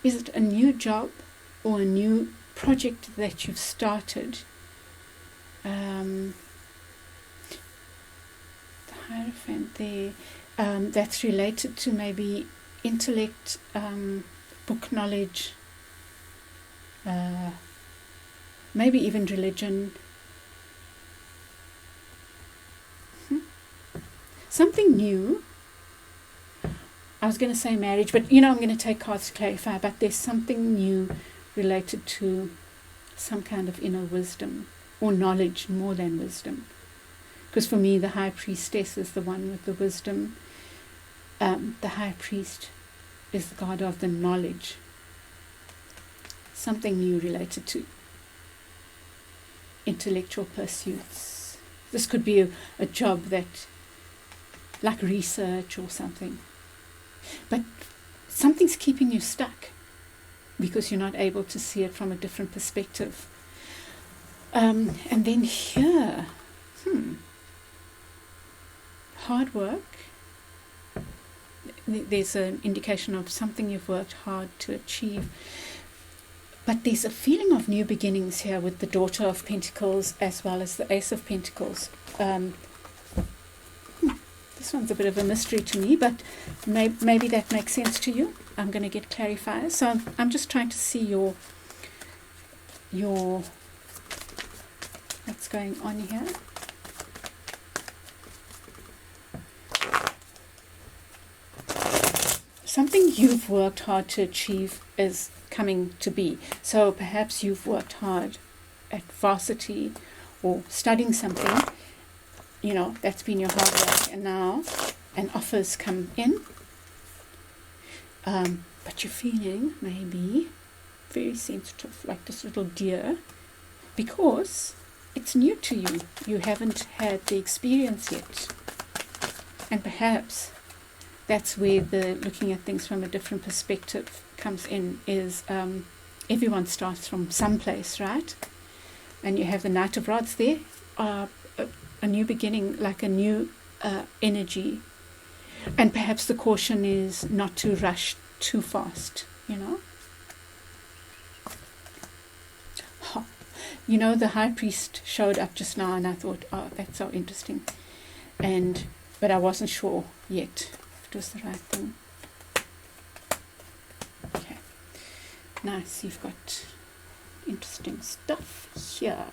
is it a new job or a new project that you've started? The Hierophant there, that's related to maybe intellect, book knowledge, maybe even religion. Something new. I was going to say marriage, but I'm going to take cards to clarify, but there's something new related to some kind of inner wisdom or knowledge more than wisdom. Because for me, the High Priestess is the one with the wisdom. The High Priest is the god of the knowledge. Something new related to intellectual pursuits. This could be a job that, like research or something. But something's keeping you stuck because you're not able to see it from a different perspective. And then here, hard work. There's an indication of something you've worked hard to achieve. But there's a feeling of new beginnings here with the Daughter of Pentacles as well as the Ace of Pentacles. This one's a bit of a mystery to me, but maybe that makes sense to you. I'm going to get clarifiers. So I'm just trying to see your what's going on here. Something you've worked hard to achieve is coming to be. So perhaps you've worked hard at varsity or studying something, that's been your hard work, and now an offer's come in, but you're feeling maybe very sensitive, like this little deer, because it's new to you. You haven't had the experience yet, and perhaps that's where the looking at things from a different perspective comes in, is everyone starts from someplace, right? And you have the Knight of Rods there, a new beginning, like a new energy. And perhaps the caution is not to rush too fast, The High Priest showed up just now, and I thought, oh, that's so interesting. But I wasn't sure yet if it was the right thing. Okay. Nice, you've got interesting stuff here.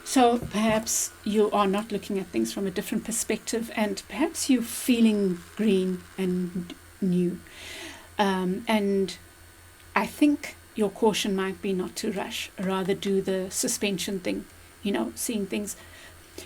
So perhaps you are not looking at things from a different perspective, and perhaps you're feeling green and new. And I think your caution might be not to rush, rather do the suspension thing, seeing things.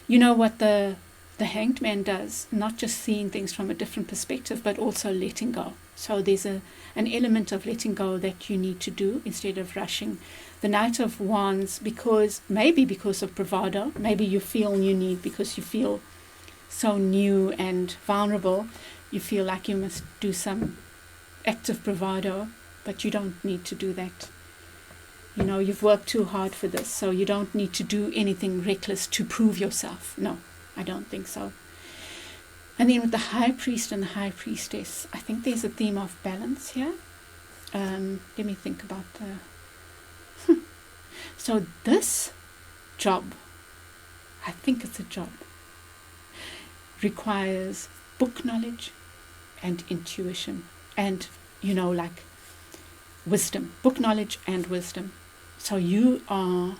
What the Hanged Man does, not just seeing things from a different perspective, but also letting go. So there's an element of letting go that you need to do instead of rushing. The Knight of Wands, because of bravado, maybe you feel you need, because you feel so new and vulnerable, you feel like you must do some act of bravado, but you don't need to do that. You've worked too hard for this, so you don't need to do anything reckless to prove yourself. No, I don't think so. And then with the High Priest and the High Priestess, I think there's a theme of balance here. Let me think about So this job, I think it's a job, requires book knowledge and intuition and, like wisdom, book knowledge and wisdom. So you will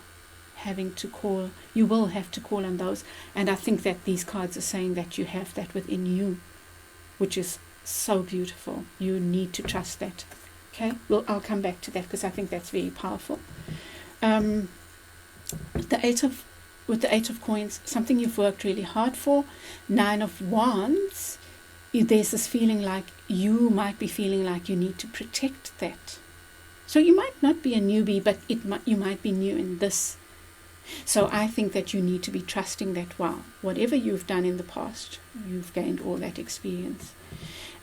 have to call on those. And I think that these cards are saying that you have that within you, which is so beautiful. You need to trust that. Okay, well, I'll come back to that because I think that's very powerful. The with the 8 of coins, something you've worked really hard for. 9 of wands, there's this feeling like you might be feeling like you need to protect that. So you might not be a newbie, but you might be new in this. So I think that you need to be trusting that, wow, whatever you've done in the past, you've gained all that experience.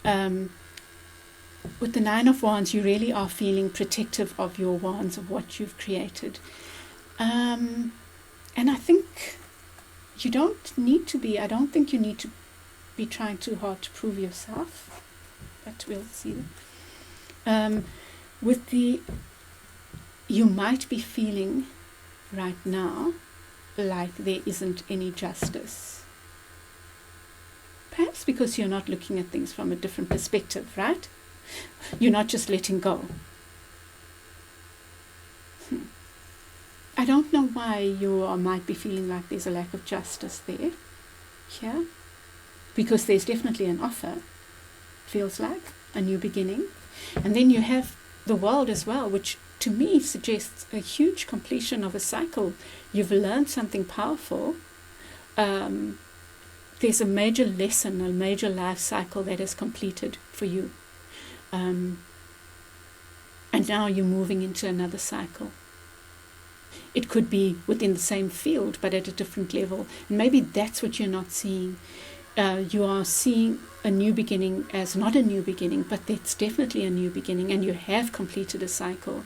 With the 9 of wands, you really are feeling protective of your wands, of what you've created. And I think you don't need to be, I don't think you need to be trying too hard to prove yourself, but we'll see. With the, you might be feeling right now like there isn't any justice. Perhaps because you're not looking at things from a different perspective, right? You're not just letting go. I don't know why you might be feeling like there's a lack of justice there. Here. Because there's definitely an offer. Feels like a new beginning. And then you have the world as well, which to me suggests a huge completion of a cycle. You've learned something powerful. There's a major lesson, a major life cycle that is completed for you. And now you're moving into another cycle. It could be within the same field, but at a different level. And maybe that's what you're not seeing. You are seeing a new beginning as not a new beginning, but it's definitely a new beginning, and you have completed a cycle.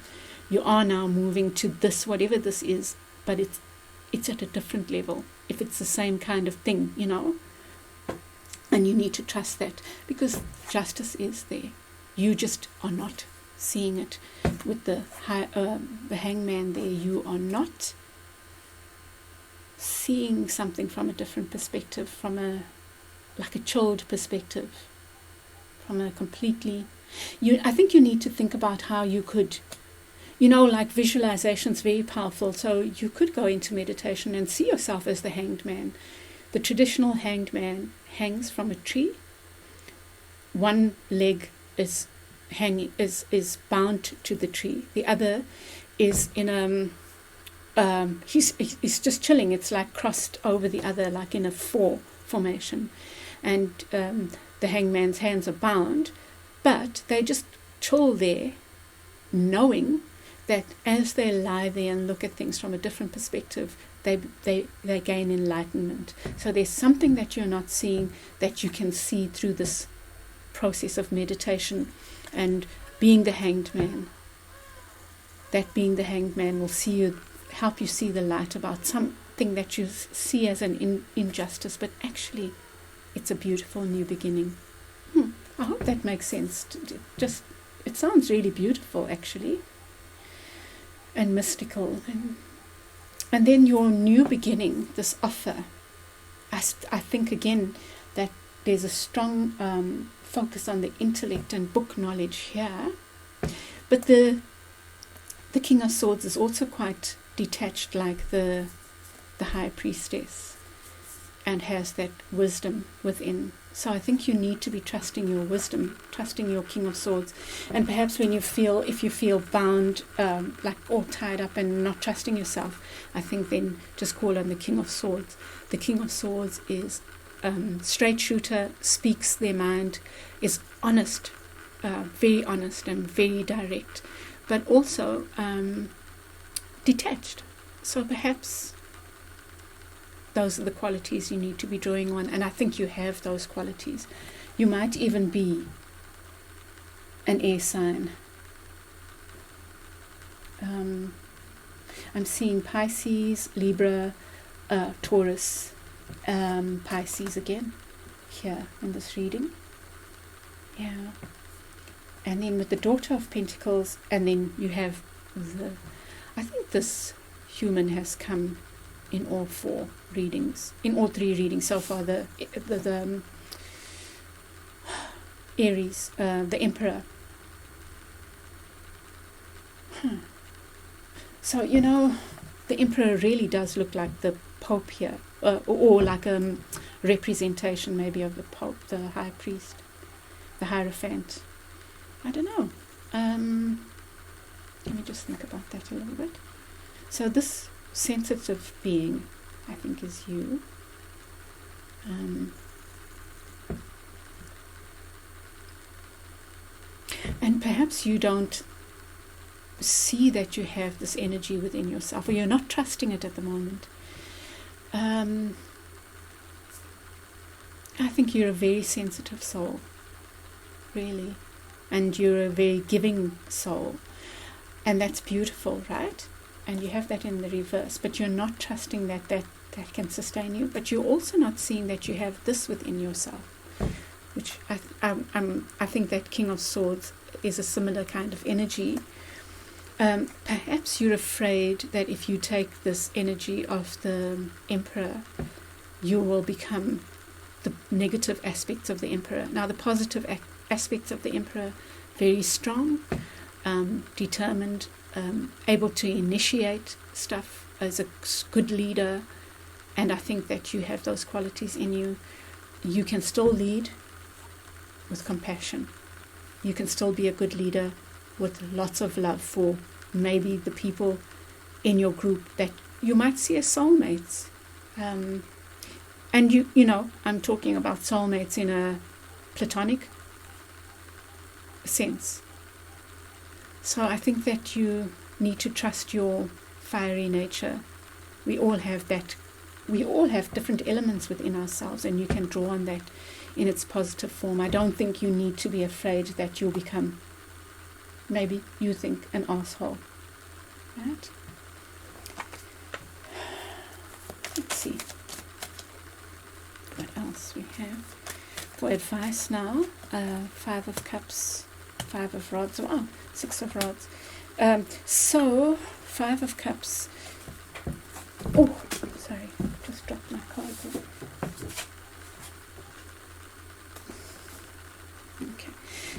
You are now moving to this, whatever this is, but it's at a different level. If it's the same kind of thing, you know, and you need to trust that, because justice is there. You just are not seeing it. With the hangman there, you are not seeing something from a different perspective, from a chilled perspective, from a completely, I think you need to think about how you could, like visualization is very powerful. So you could go into meditation and see yourself as the hanged man. The traditional hanged man hangs from a tree. One leg is hanging, is bound to the tree. The other is in he's just chilling. It's like crossed over the other, like in a 4 formation. And the hangman's hands are bound, but they just chill there, knowing that as they lie there and look at things from a different perspective, they gain enlightenment. So there's something that you're not seeing that you can see through this process of meditation and being the hanged man. That being the hanged man will help you see the light about something that you see as an injustice, but actually it's a beautiful new beginning. I hope that makes sense. It sounds really beautiful, actually, and mystical. And then your new beginning, this offer, I think again that there's a strong focus on the intellect and book knowledge here. But the King of Swords is also quite detached, like the High Priestess, and has that wisdom within. So I think you need to be trusting your wisdom, trusting your King of Swords. And perhaps if you feel bound, like all tied up and not trusting yourself, I think then just call on the King of Swords. The King of Swords is straight shooter, speaks their mind, is honest, very honest and very direct, but also detached. So perhaps those are the qualities you need to be drawing on, and I think you have those qualities. You might even be an air sign. I'm seeing Pisces, Libra, Taurus, Pisces again here in this reading. Yeah. And then with the Daughter of Pentacles, and then you have I think this human has come in all 4 readings, in all 3 readings so far. The Aries, the Emperor. So the Emperor really does look like the Pope here, or like a representation maybe of the Pope, the High Priest, the Hierophant. I don't know. Let me just think about that a little bit. So this sensitive being, I think is you. And perhaps you don't see that you have this energy within yourself, or you're not trusting it at the moment. I think you're a very sensitive soul, really, and you're a very giving soul, and that's beautiful, right? And you have that in the reverse, but you're not trusting that can sustain you. But you're also not seeing that you have this within yourself, which I think that King of Swords is a similar kind of energy. Perhaps you're afraid that if you take this energy of the Emperor, you will become the negative aspects of the Emperor. Now, the positive aspects of the Emperor, very strong, determined, able to initiate stuff, as a good leader, and I think that you have those qualities in you. You can still lead with compassion. You can still be a good leader with lots of love for maybe the people in your group that you might see as soulmates. And you know, I'm talking about soulmates in a platonic sense. So I think that you need to trust your fiery nature. We all have that. We all have different elements within ourselves, and you can draw on that in its positive form. I don't think you need to be afraid that you'll become, maybe you think, an asshole. Right? Let's see what else we have for advice now. 5 of Cups, 5 of Rods, wow, 6 of Rods. So 5 of Cups. Oh, sorry, just dropped my card there. Okay,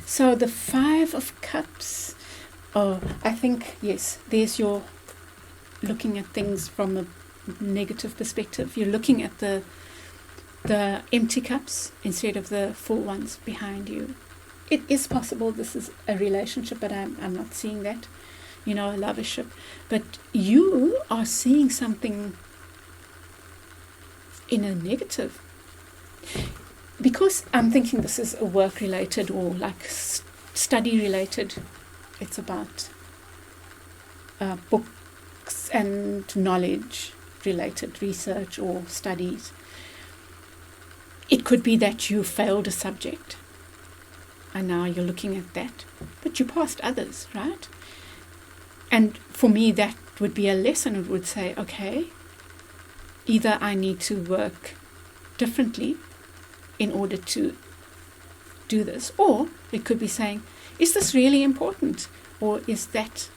so the 5 of Cups. Oh, I think, yes, there's your looking at things from a negative perspective. You're looking at the empty cups instead of the full ones behind you. It is possible this is a relationship, but I'm not seeing that, you know, a lovership. But you are seeing something in a negative. Because I'm thinking this is a work-related or like study-related. It's about books and knowledge-related research or studies. It could be that you failed a subject, and now you're looking at that, but you passed others, right? And for me, that would be a lesson. It would say, okay, either I need to work differently in order to do this, or it could be saying, is this really important, or is that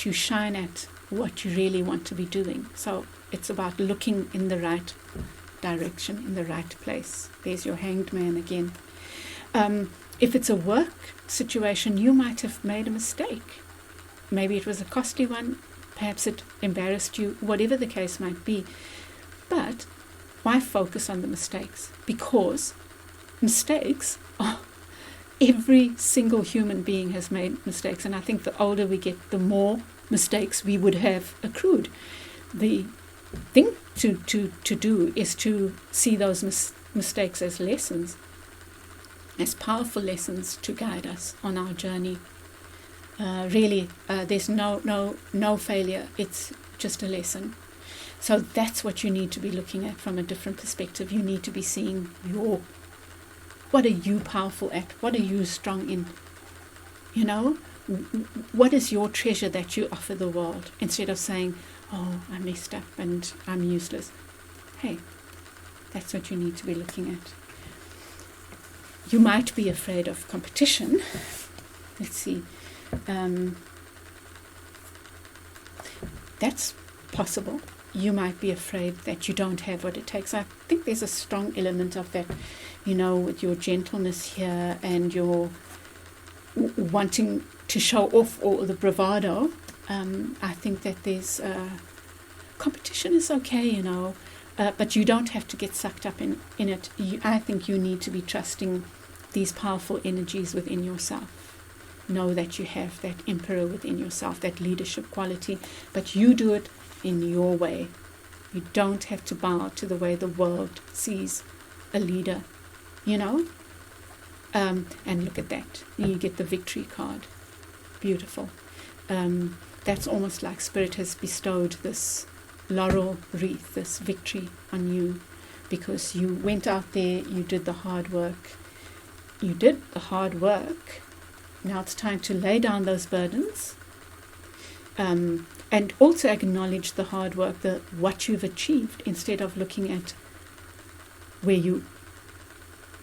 you shine at what you really want to be doing? So it's about looking in the right direction, in the right place. There's your Hanged Man again. If it's a work situation, you might have made a mistake. Maybe it was a costly one, perhaps it embarrassed you, whatever the case might be. But why focus on the mistakes? Because mistakes are, every single human being has made mistakes, and I think the older we get, the more mistakes we would have accrued. The thing to do is to see those mistakes as lessons, as powerful lessons to guide us on our journey. Really, there's no failure. It's just a lesson. So that's what you need to be looking at from a different perspective. You need to be seeing what are you powerful at? What are you strong in? You know, what is your treasure that you offer the world? Instead of saying, oh, I messed up and I'm useless. Hey, that's what you need to be looking at. You might be afraid of competition. Let's see. That's possible. You might be afraid that you don't have what it takes. I think there's a strong element of that, you know, with your gentleness here and your wanting to show off all the bravado. I think that there's competition is okay, you know, but you don't have to get sucked up in it. I think you need to be trusting these powerful energies within yourself. Know that you have that emperor within yourself, that leadership quality, but you do it in your way. You don't have to bow to the way the world sees a leader, you know. And look at that. You get the victory card. Beautiful. That's almost like Spirit has bestowed this laurel wreath, this victory on you, because you went out there, you did the hard work. You did the hard work. Now it's time to lay down those burdens, and also acknowledge the hard work, what you've achieved, instead of looking at where you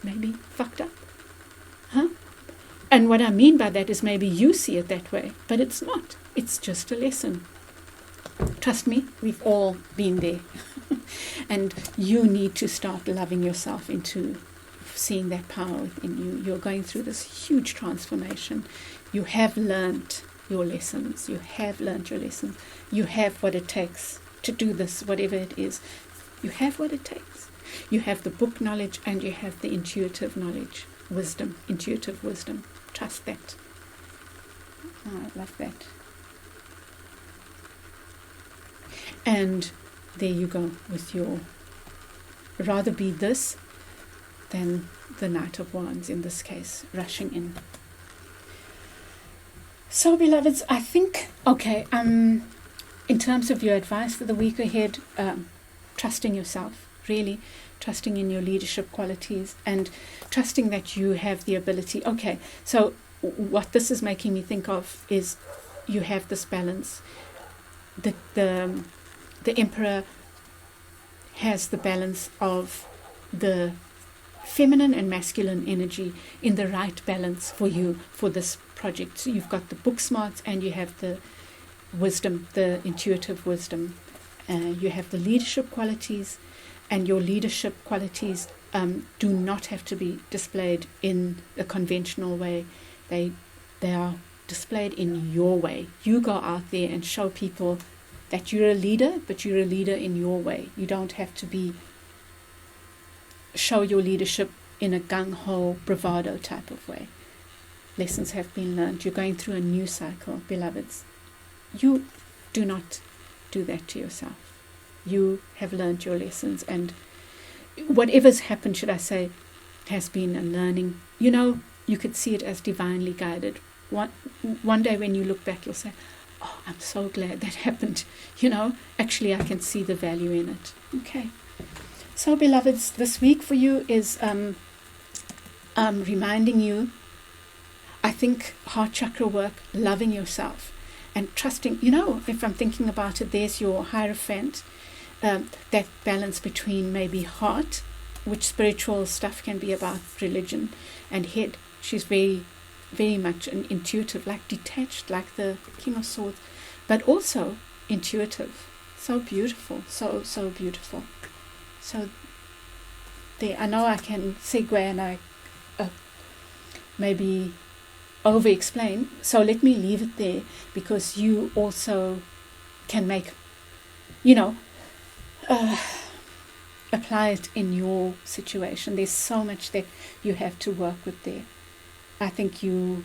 maybe fucked up. And what I mean by that is maybe you see it that way, but it's not. It's just a lesson. Trust me, we've all been there. And you need to start loving yourself into seeing that power within you. You're going through this huge transformation. You have learned your lessons. You have learned your lessons. You have what it takes to do this, whatever it is. You have what it takes. You have the book knowledge and you have the intuitive knowledge, intuitive wisdom. Trust that. Oh, I love that. And there you go with your, rather be this than the Knight of Wands in this case, rushing in. So, beloveds, I think, okay, in terms of your advice for the week ahead, trusting yourself, really trusting in your leadership qualities and trusting that you have the ability. Okay, so what this is making me think of is you have this balance. The Emperor has the balance of the feminine and masculine energy in the right balance for you for this project. So you've got the book smarts and you have the wisdom, the intuitive wisdom. You have the leadership qualities, and your leadership qualities do not have to be displayed in a conventional way. They are displayed in your way. You go out there and show people that you're a leader, but you're a leader in your way. You don't have to show your leadership in a gung-ho bravado type of way. Lessons have been learned. You're going through a new cycle, beloveds. You do not do that to yourself. You have learned your lessons, and whatever's happened, should I say, has been a learning. You know, you could see it as divinely guided. One day when you look back, you'll say, oh, I'm so glad that happened. You know, actually I can see the value in it. Okay. So, beloveds, this week for you is reminding you, I think, heart chakra work, loving yourself and trusting. You know, if I'm thinking about it, there's your Hierophant, that balance between maybe heart, which spiritual stuff can be about religion, and head. She's very, very much an intuitive, like detached, like the King of Swords, but also intuitive. So beautiful, so beautiful. So there, I know I can segue and I maybe over-explain, so let me leave it there, because you also can make, you know, apply it in your situation. There's so much that you have to work with there. I think you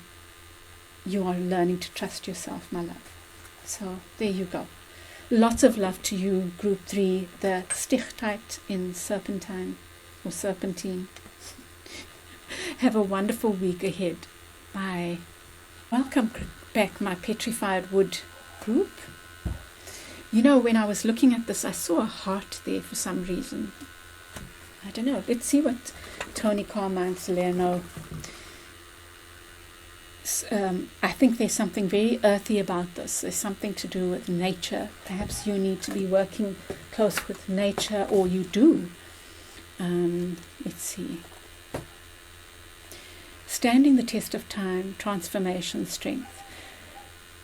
are learning to trust yourself, my love. So there you go. Lots of love to you, Group 3, the Stichtite in Serpentine or Serpentine. Have a wonderful week ahead. Bye. Welcome back, my Petrified Wood group. You know, when I was looking at this, I saw a heart there for some reason. I don't know. Let's see what Tony Carmine Salerno. I think there's something very earthy about this. There's something to do with nature. Perhaps you need to be working close with nature, or you do. Let's see. Standing the test of time, transformation, strength.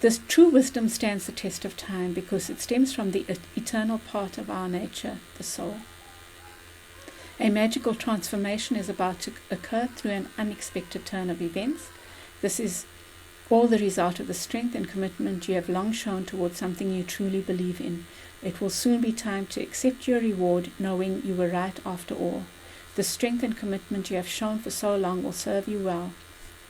This true wisdom stands the test of time because it stems from the eternal part of our nature, the soul. A magical transformation is about to occur through an unexpected turn of events. This is all the result of the strength and commitment you have long shown towards something you truly believe in. It will soon be time to accept your reward, knowing you were right after all. The strength and commitment you have shown for so long will serve you well.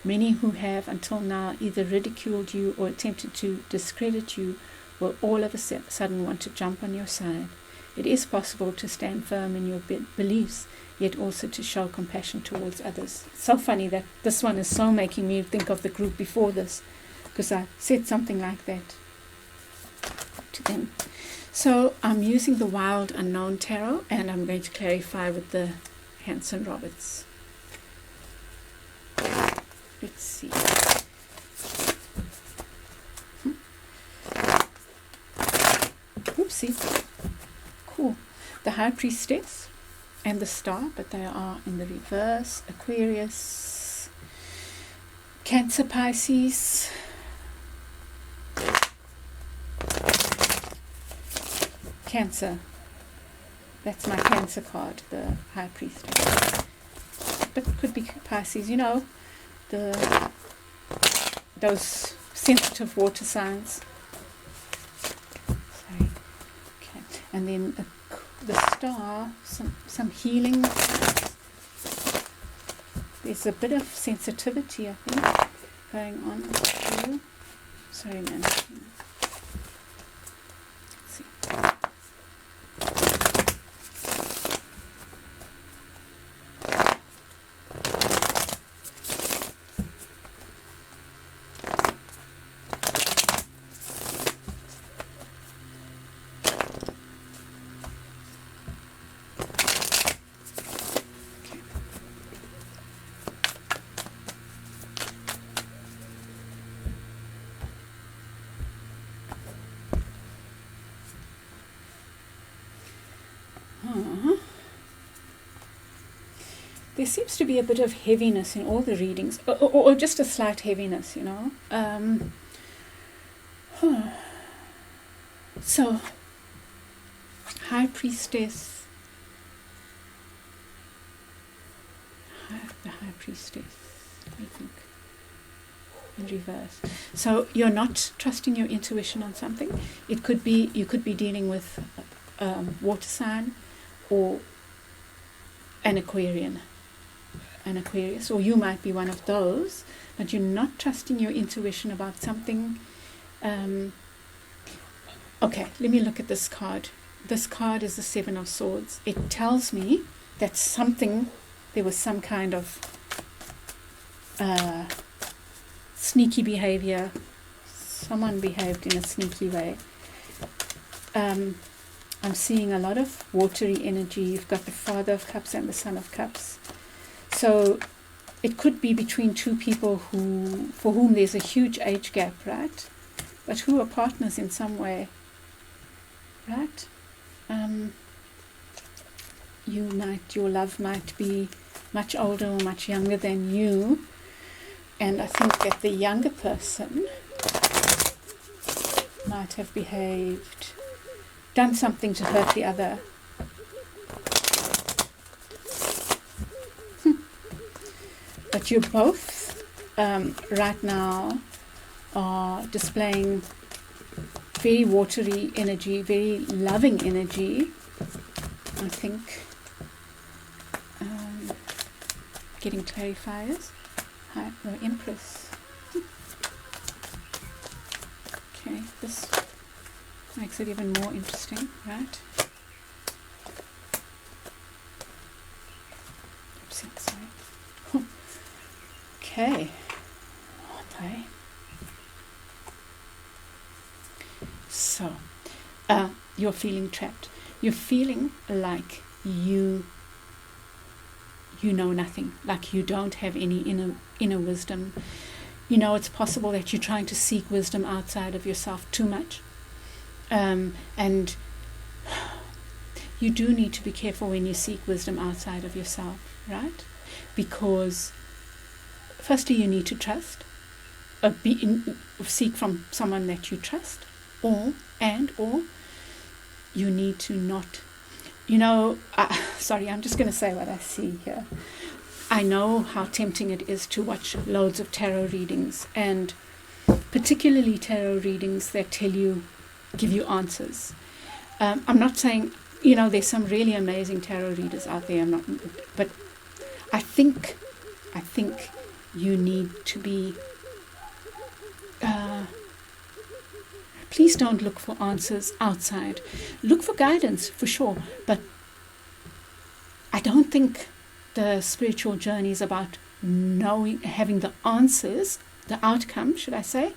Many who have until now either ridiculed you or attempted to discredit you will all of a sudden want to jump on your side. it is possible to stand firm in your beliefs, yet also to show compassion towards others. It's so funny that this one is so making me think of the group before this, because I said something like that to them. So I'm using the Wild Unknown Tarot, and I'm going to clarify with the Hanson Roberts. Let's see. Oopsie. Cool. The High Priestess and the Star, but they are in the reverse. Aquarius, Cancer, Pisces, Cancer. That's my Cancer card, the High Priestess. But it could be Pisces, you know, those sensitive water signs. Sorry. Okay. And then the Star, some healing. There's a bit of sensitivity, I think, going on here. Sorry, man. Let's see. There seems to be a bit of heaviness in all the readings, or just a slight heaviness, you know. So, High Priestess, the High Priestess, I think, in reverse. So you're not trusting your intuition on something. It could be, you could be dealing with water sign or an Aquarius, or you might be one of those, but you're not trusting your intuition about something. Okay, let me look at this card. This card is the Seven of Swords. It tells me that there was some kind of sneaky behavior. Someone behaved in a sneaky way. I'm seeing a lot of watery energy. You've got the Father of Cups and the Son of Cups. So it could be between two people for whom there's a huge age gap, right? But who are partners in some way, right? Your love might be much older or much younger than you, and I think that the younger person might have done something to hurt the other. But you both right now are displaying very watery energy, very loving energy, I think. Getting clarifiers. Hi, the Empress. Okay, this makes it even more interesting, right? Oops, sorry. Okay. So, you're feeling trapped. You're feeling like you know nothing, like you don't have any inner wisdom. You know, it's possible that you're trying to seek wisdom outside of yourself too much. And you do need to be careful when you seek wisdom outside of yourself, right? Because firstly, you need to trust, seek from someone that you trust, or you need to not. You know, sorry, I'm just going to say what I see here. I know how tempting it is to watch loads of tarot readings, and particularly tarot readings that give you answers. I'm not saying, you know, there's some really amazing tarot readers out there, but I think you need to be Please don't look for answers outside. Look for guidance, for sure, but I don't think the spiritual journey is about having the answers, the outcome, should I say,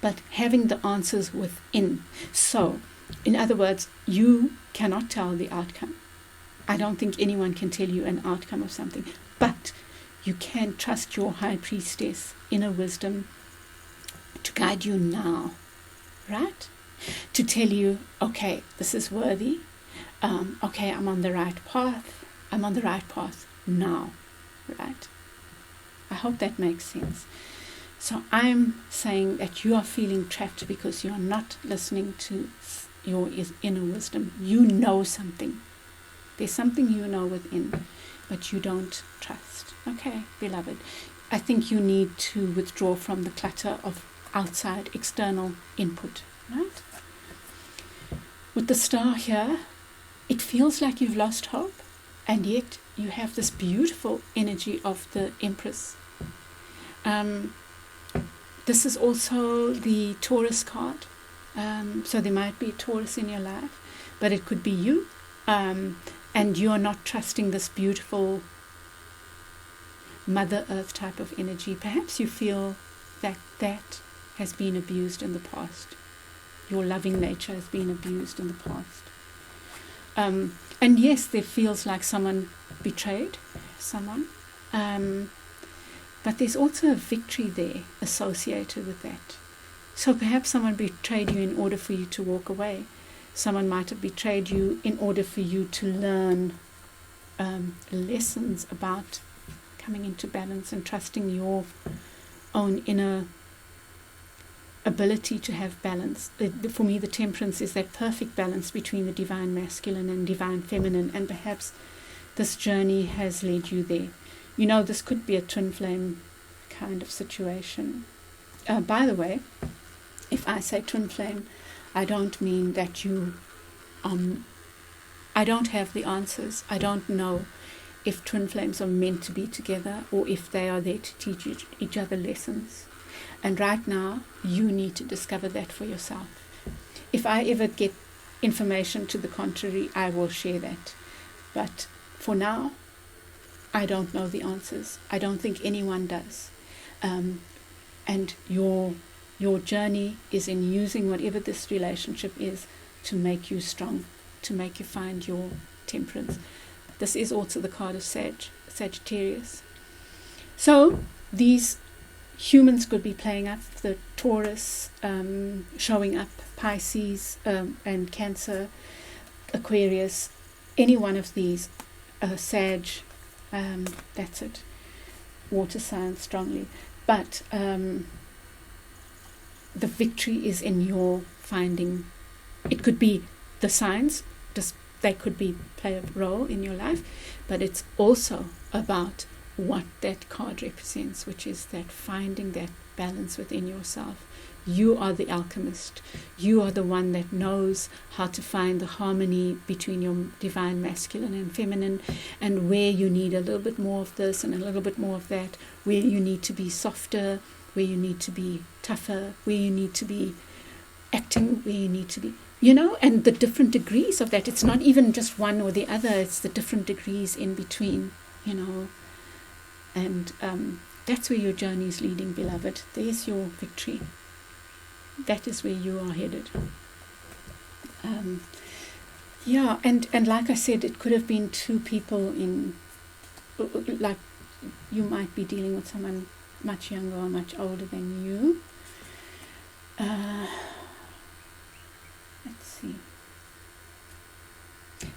but having the answers within. So, in other words, you cannot tell the outcome. I don't think anyone can tell you an outcome of something, but you can trust your high priestess, inner wisdom, to guide you now, right? To tell you, okay, this is worthy. Okay, I'm on the right path. I'm on the right path now, right? I hope that makes sense. So I'm saying that you are feeling trapped because you are not listening to your inner wisdom. You know something. There's something you know within, but you don't trust. Okay, beloved, I think you need to withdraw from the clutter of outside external input, right? With the star here, it feels like you've lost hope, and yet you have this beautiful energy of the Empress. This is also the Taurus card, so there might be a Taurus in your life, but it could be you, and you are not trusting this beautiful Mother Earth type of energy. Perhaps you feel that has been abused in the past. Your loving nature has been abused in the past. And yes, there feels like someone betrayed someone. But there's also a victory there associated with that. So perhaps someone betrayed you in order for you to walk away. Someone might have betrayed you in order for you to learn lessons about coming into balance and trusting your own inner ability to have balance. For me, the temperance is that perfect balance between the divine masculine and divine feminine, and perhaps this journey has led you there. You know, this could be a twin flame kind of situation. By the way, if I say twin flame, I don't mean that you I don't have the answers. I don't know if twin flames are meant to be together or if they are there to teach each other lessons. And right now, you need to discover that for yourself. If I ever get information to the contrary, I will share that. But for now, I don't know the answers. I don't think anyone does. And your journey is in using whatever this relationship is to make you strong, to make you find your temperance. This is also the card of Sagittarius. So these humans could be playing up the Taurus, showing up Pisces and Cancer, Aquarius, any one of these, Sag, that's it, water signs strongly. But the victory is in your finding. It could be the signs, just they could play a role in your life, but it's also about what that card represents, which is that finding that balance within yourself. You are the alchemist. You are the one that knows how to find the harmony between your divine masculine and feminine, and where you need a little bit more of this and a little bit more of that, where you need to be softer, where you need to be tougher, where you need to be acting, where you need to be, and the different degrees of that. It's not even just one or the other, it's the different degrees in between, and that's where your journey is leading, beloved. There's your victory. That is where you are headed. And like I said, it could have been two people like you might be dealing with someone much younger or much older than you. Let's see.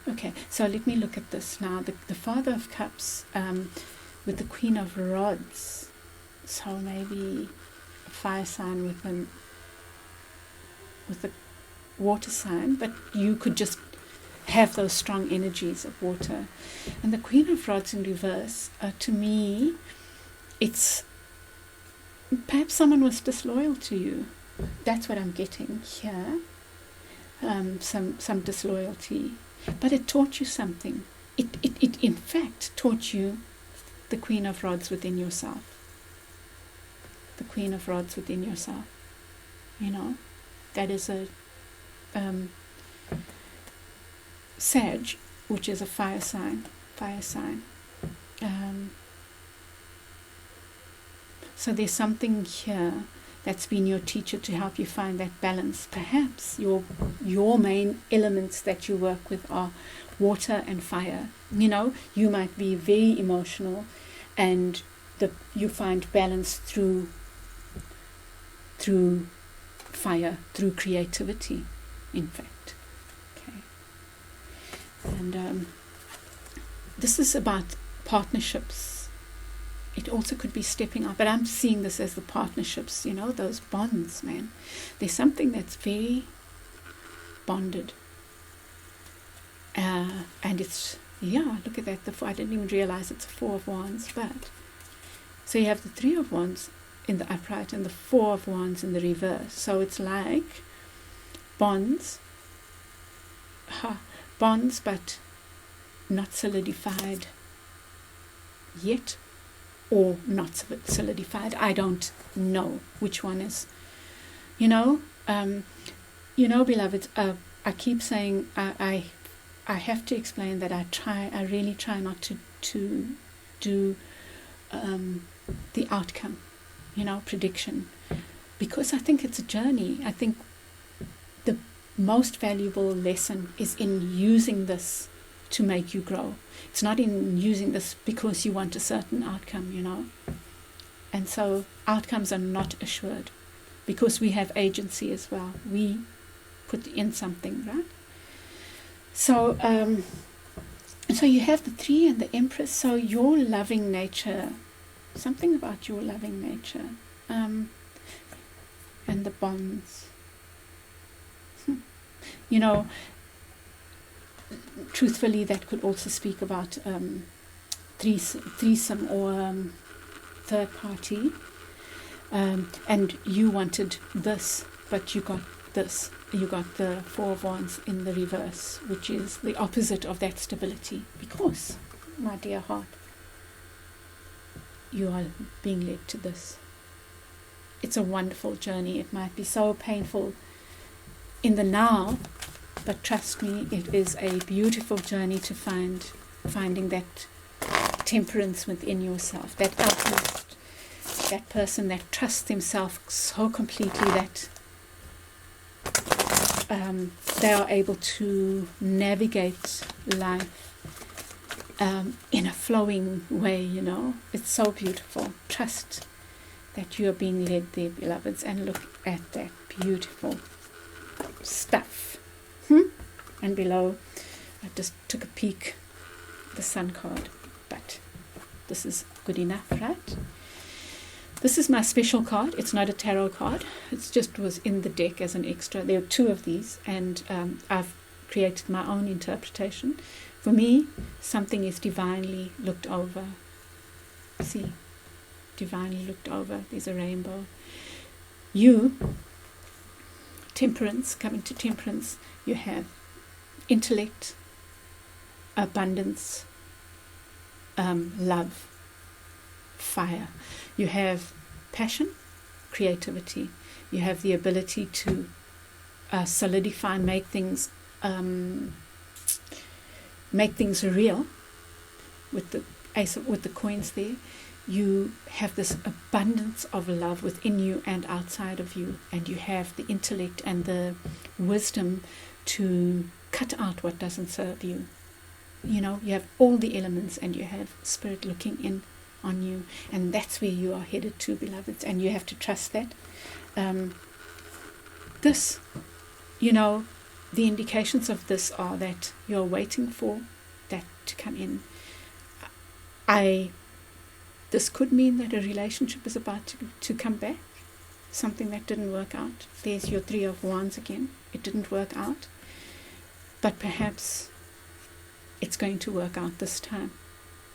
Okay, so let me look at this now. The Father of Cups with the Queen of Rods. So maybe a fire sign with a water sign, but you could just have those strong energies of water. And the Queen of Rods in reverse, to me, it's perhaps someone was disloyal to you. That's what I'm getting here. Some disloyalty, but it taught you something. It in fact taught you the Queen of Rods within yourself. The Queen of Rods within yourself. That is a Sag, which is a fire sign. So there's something here that's been your teacher to help you find that balance. Perhaps your main elements that you work with are water and fire. You might be very emotional, and you find balance through fire, through creativity, in fact. Okay. And this is about partnerships. It also could be stepping up, but I'm seeing this as the partnerships, those bonds, man. There's something that's very bonded. And it's, look at that. I didn't even realize it's a 4 of Wands, but so you have the 3 of Wands in the upright and the 4 of Wands in the reverse. So it's like bonds, but not solidified yet, or not solidified. I don't know which one is. Beloveds, I keep saying I have to explain that I really try not to do the outcome, prediction, because I think it's a journey. I think the most valuable lesson is in using this to make you grow. It's not in using this because you want a certain outcome, And so outcomes are not assured, because we have agency as well. We put in something, right? So so you have the 3 and the Empress. So your loving nature, something about your loving nature, and the bonds. Truthfully, that could also speak about threesome or third party. And you wanted this, but you got this. You got the 4 of Wands in the reverse, which is the opposite of that stability. Because, my dear heart, you are being led to this. It's a wonderful journey. It might be so painful in the now, but trust me, it is a beautiful journey to finding that temperance within yourself, that alchemist, that person that trusts himself so completely that they are able to navigate life in a flowing way, It's so beautiful. Trust that you are being led there, beloveds, and look at that beautiful stuff. And below, I just took a peek, the Sun card, but this is good enough, right? This is my special card. It's not a tarot card. It just was in the deck as an extra. There are 2 of these, and I've created my own interpretation. For me, something is divinely looked over. See, divinely looked over. There's a rainbow. You, temperance, coming to temperance, you have intellect, abundance, love, fire. You have passion, creativity. You have the ability to solidify, make things real. With the ace with the coins there, you have this abundance of love within you and outside of you, and you have the intellect and the wisdom to cut out what doesn't serve you. You have all the elements, and you have spirit looking in on you, and that's where you are headed to, beloveds, and you have to trust that. This, the indications of this are that you're waiting for that to come in. This could mean that a relationship is about to come back, something that didn't work out. There's your 3 of Wands again. It didn't work out, but perhaps it's going to work out this time.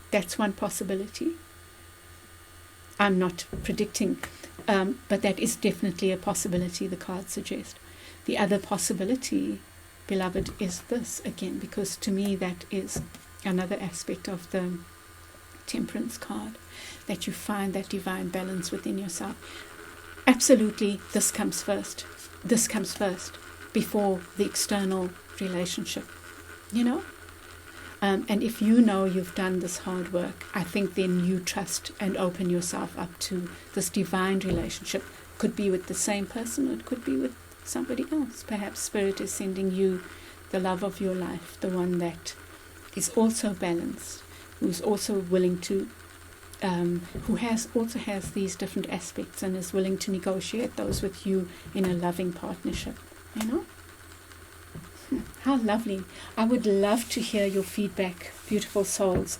That's one possibility. I'm not predicting, but that is definitely a possibility the cards suggest. The other possibility, beloved, is this again, because to me that is another aspect of the Temperance card, that you find that divine balance within yourself. absolutely, this comes first. This comes first before the external relationship, you know? And if you know you've done this hard work, I think then you trust and open yourself up to this divine relationship. Could be with the same person, it could be with somebody else. Perhaps Spirit is sending you the love of your life, the one that is also balanced, who's also willing to, who also has these different aspects and is willing to negotiate those with you in a loving partnership, you know? How lovely. I would love to hear your feedback, beautiful souls.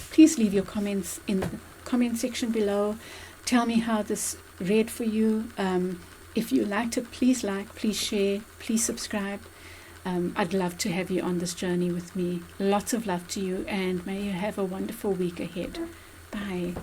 Please leave your comments in the comment section below. Tell me how this read for you. If you liked it, please like, please share, please subscribe. I'd love to have you on this journey with me. Lots of love to you, and may you have a wonderful week ahead. Bye.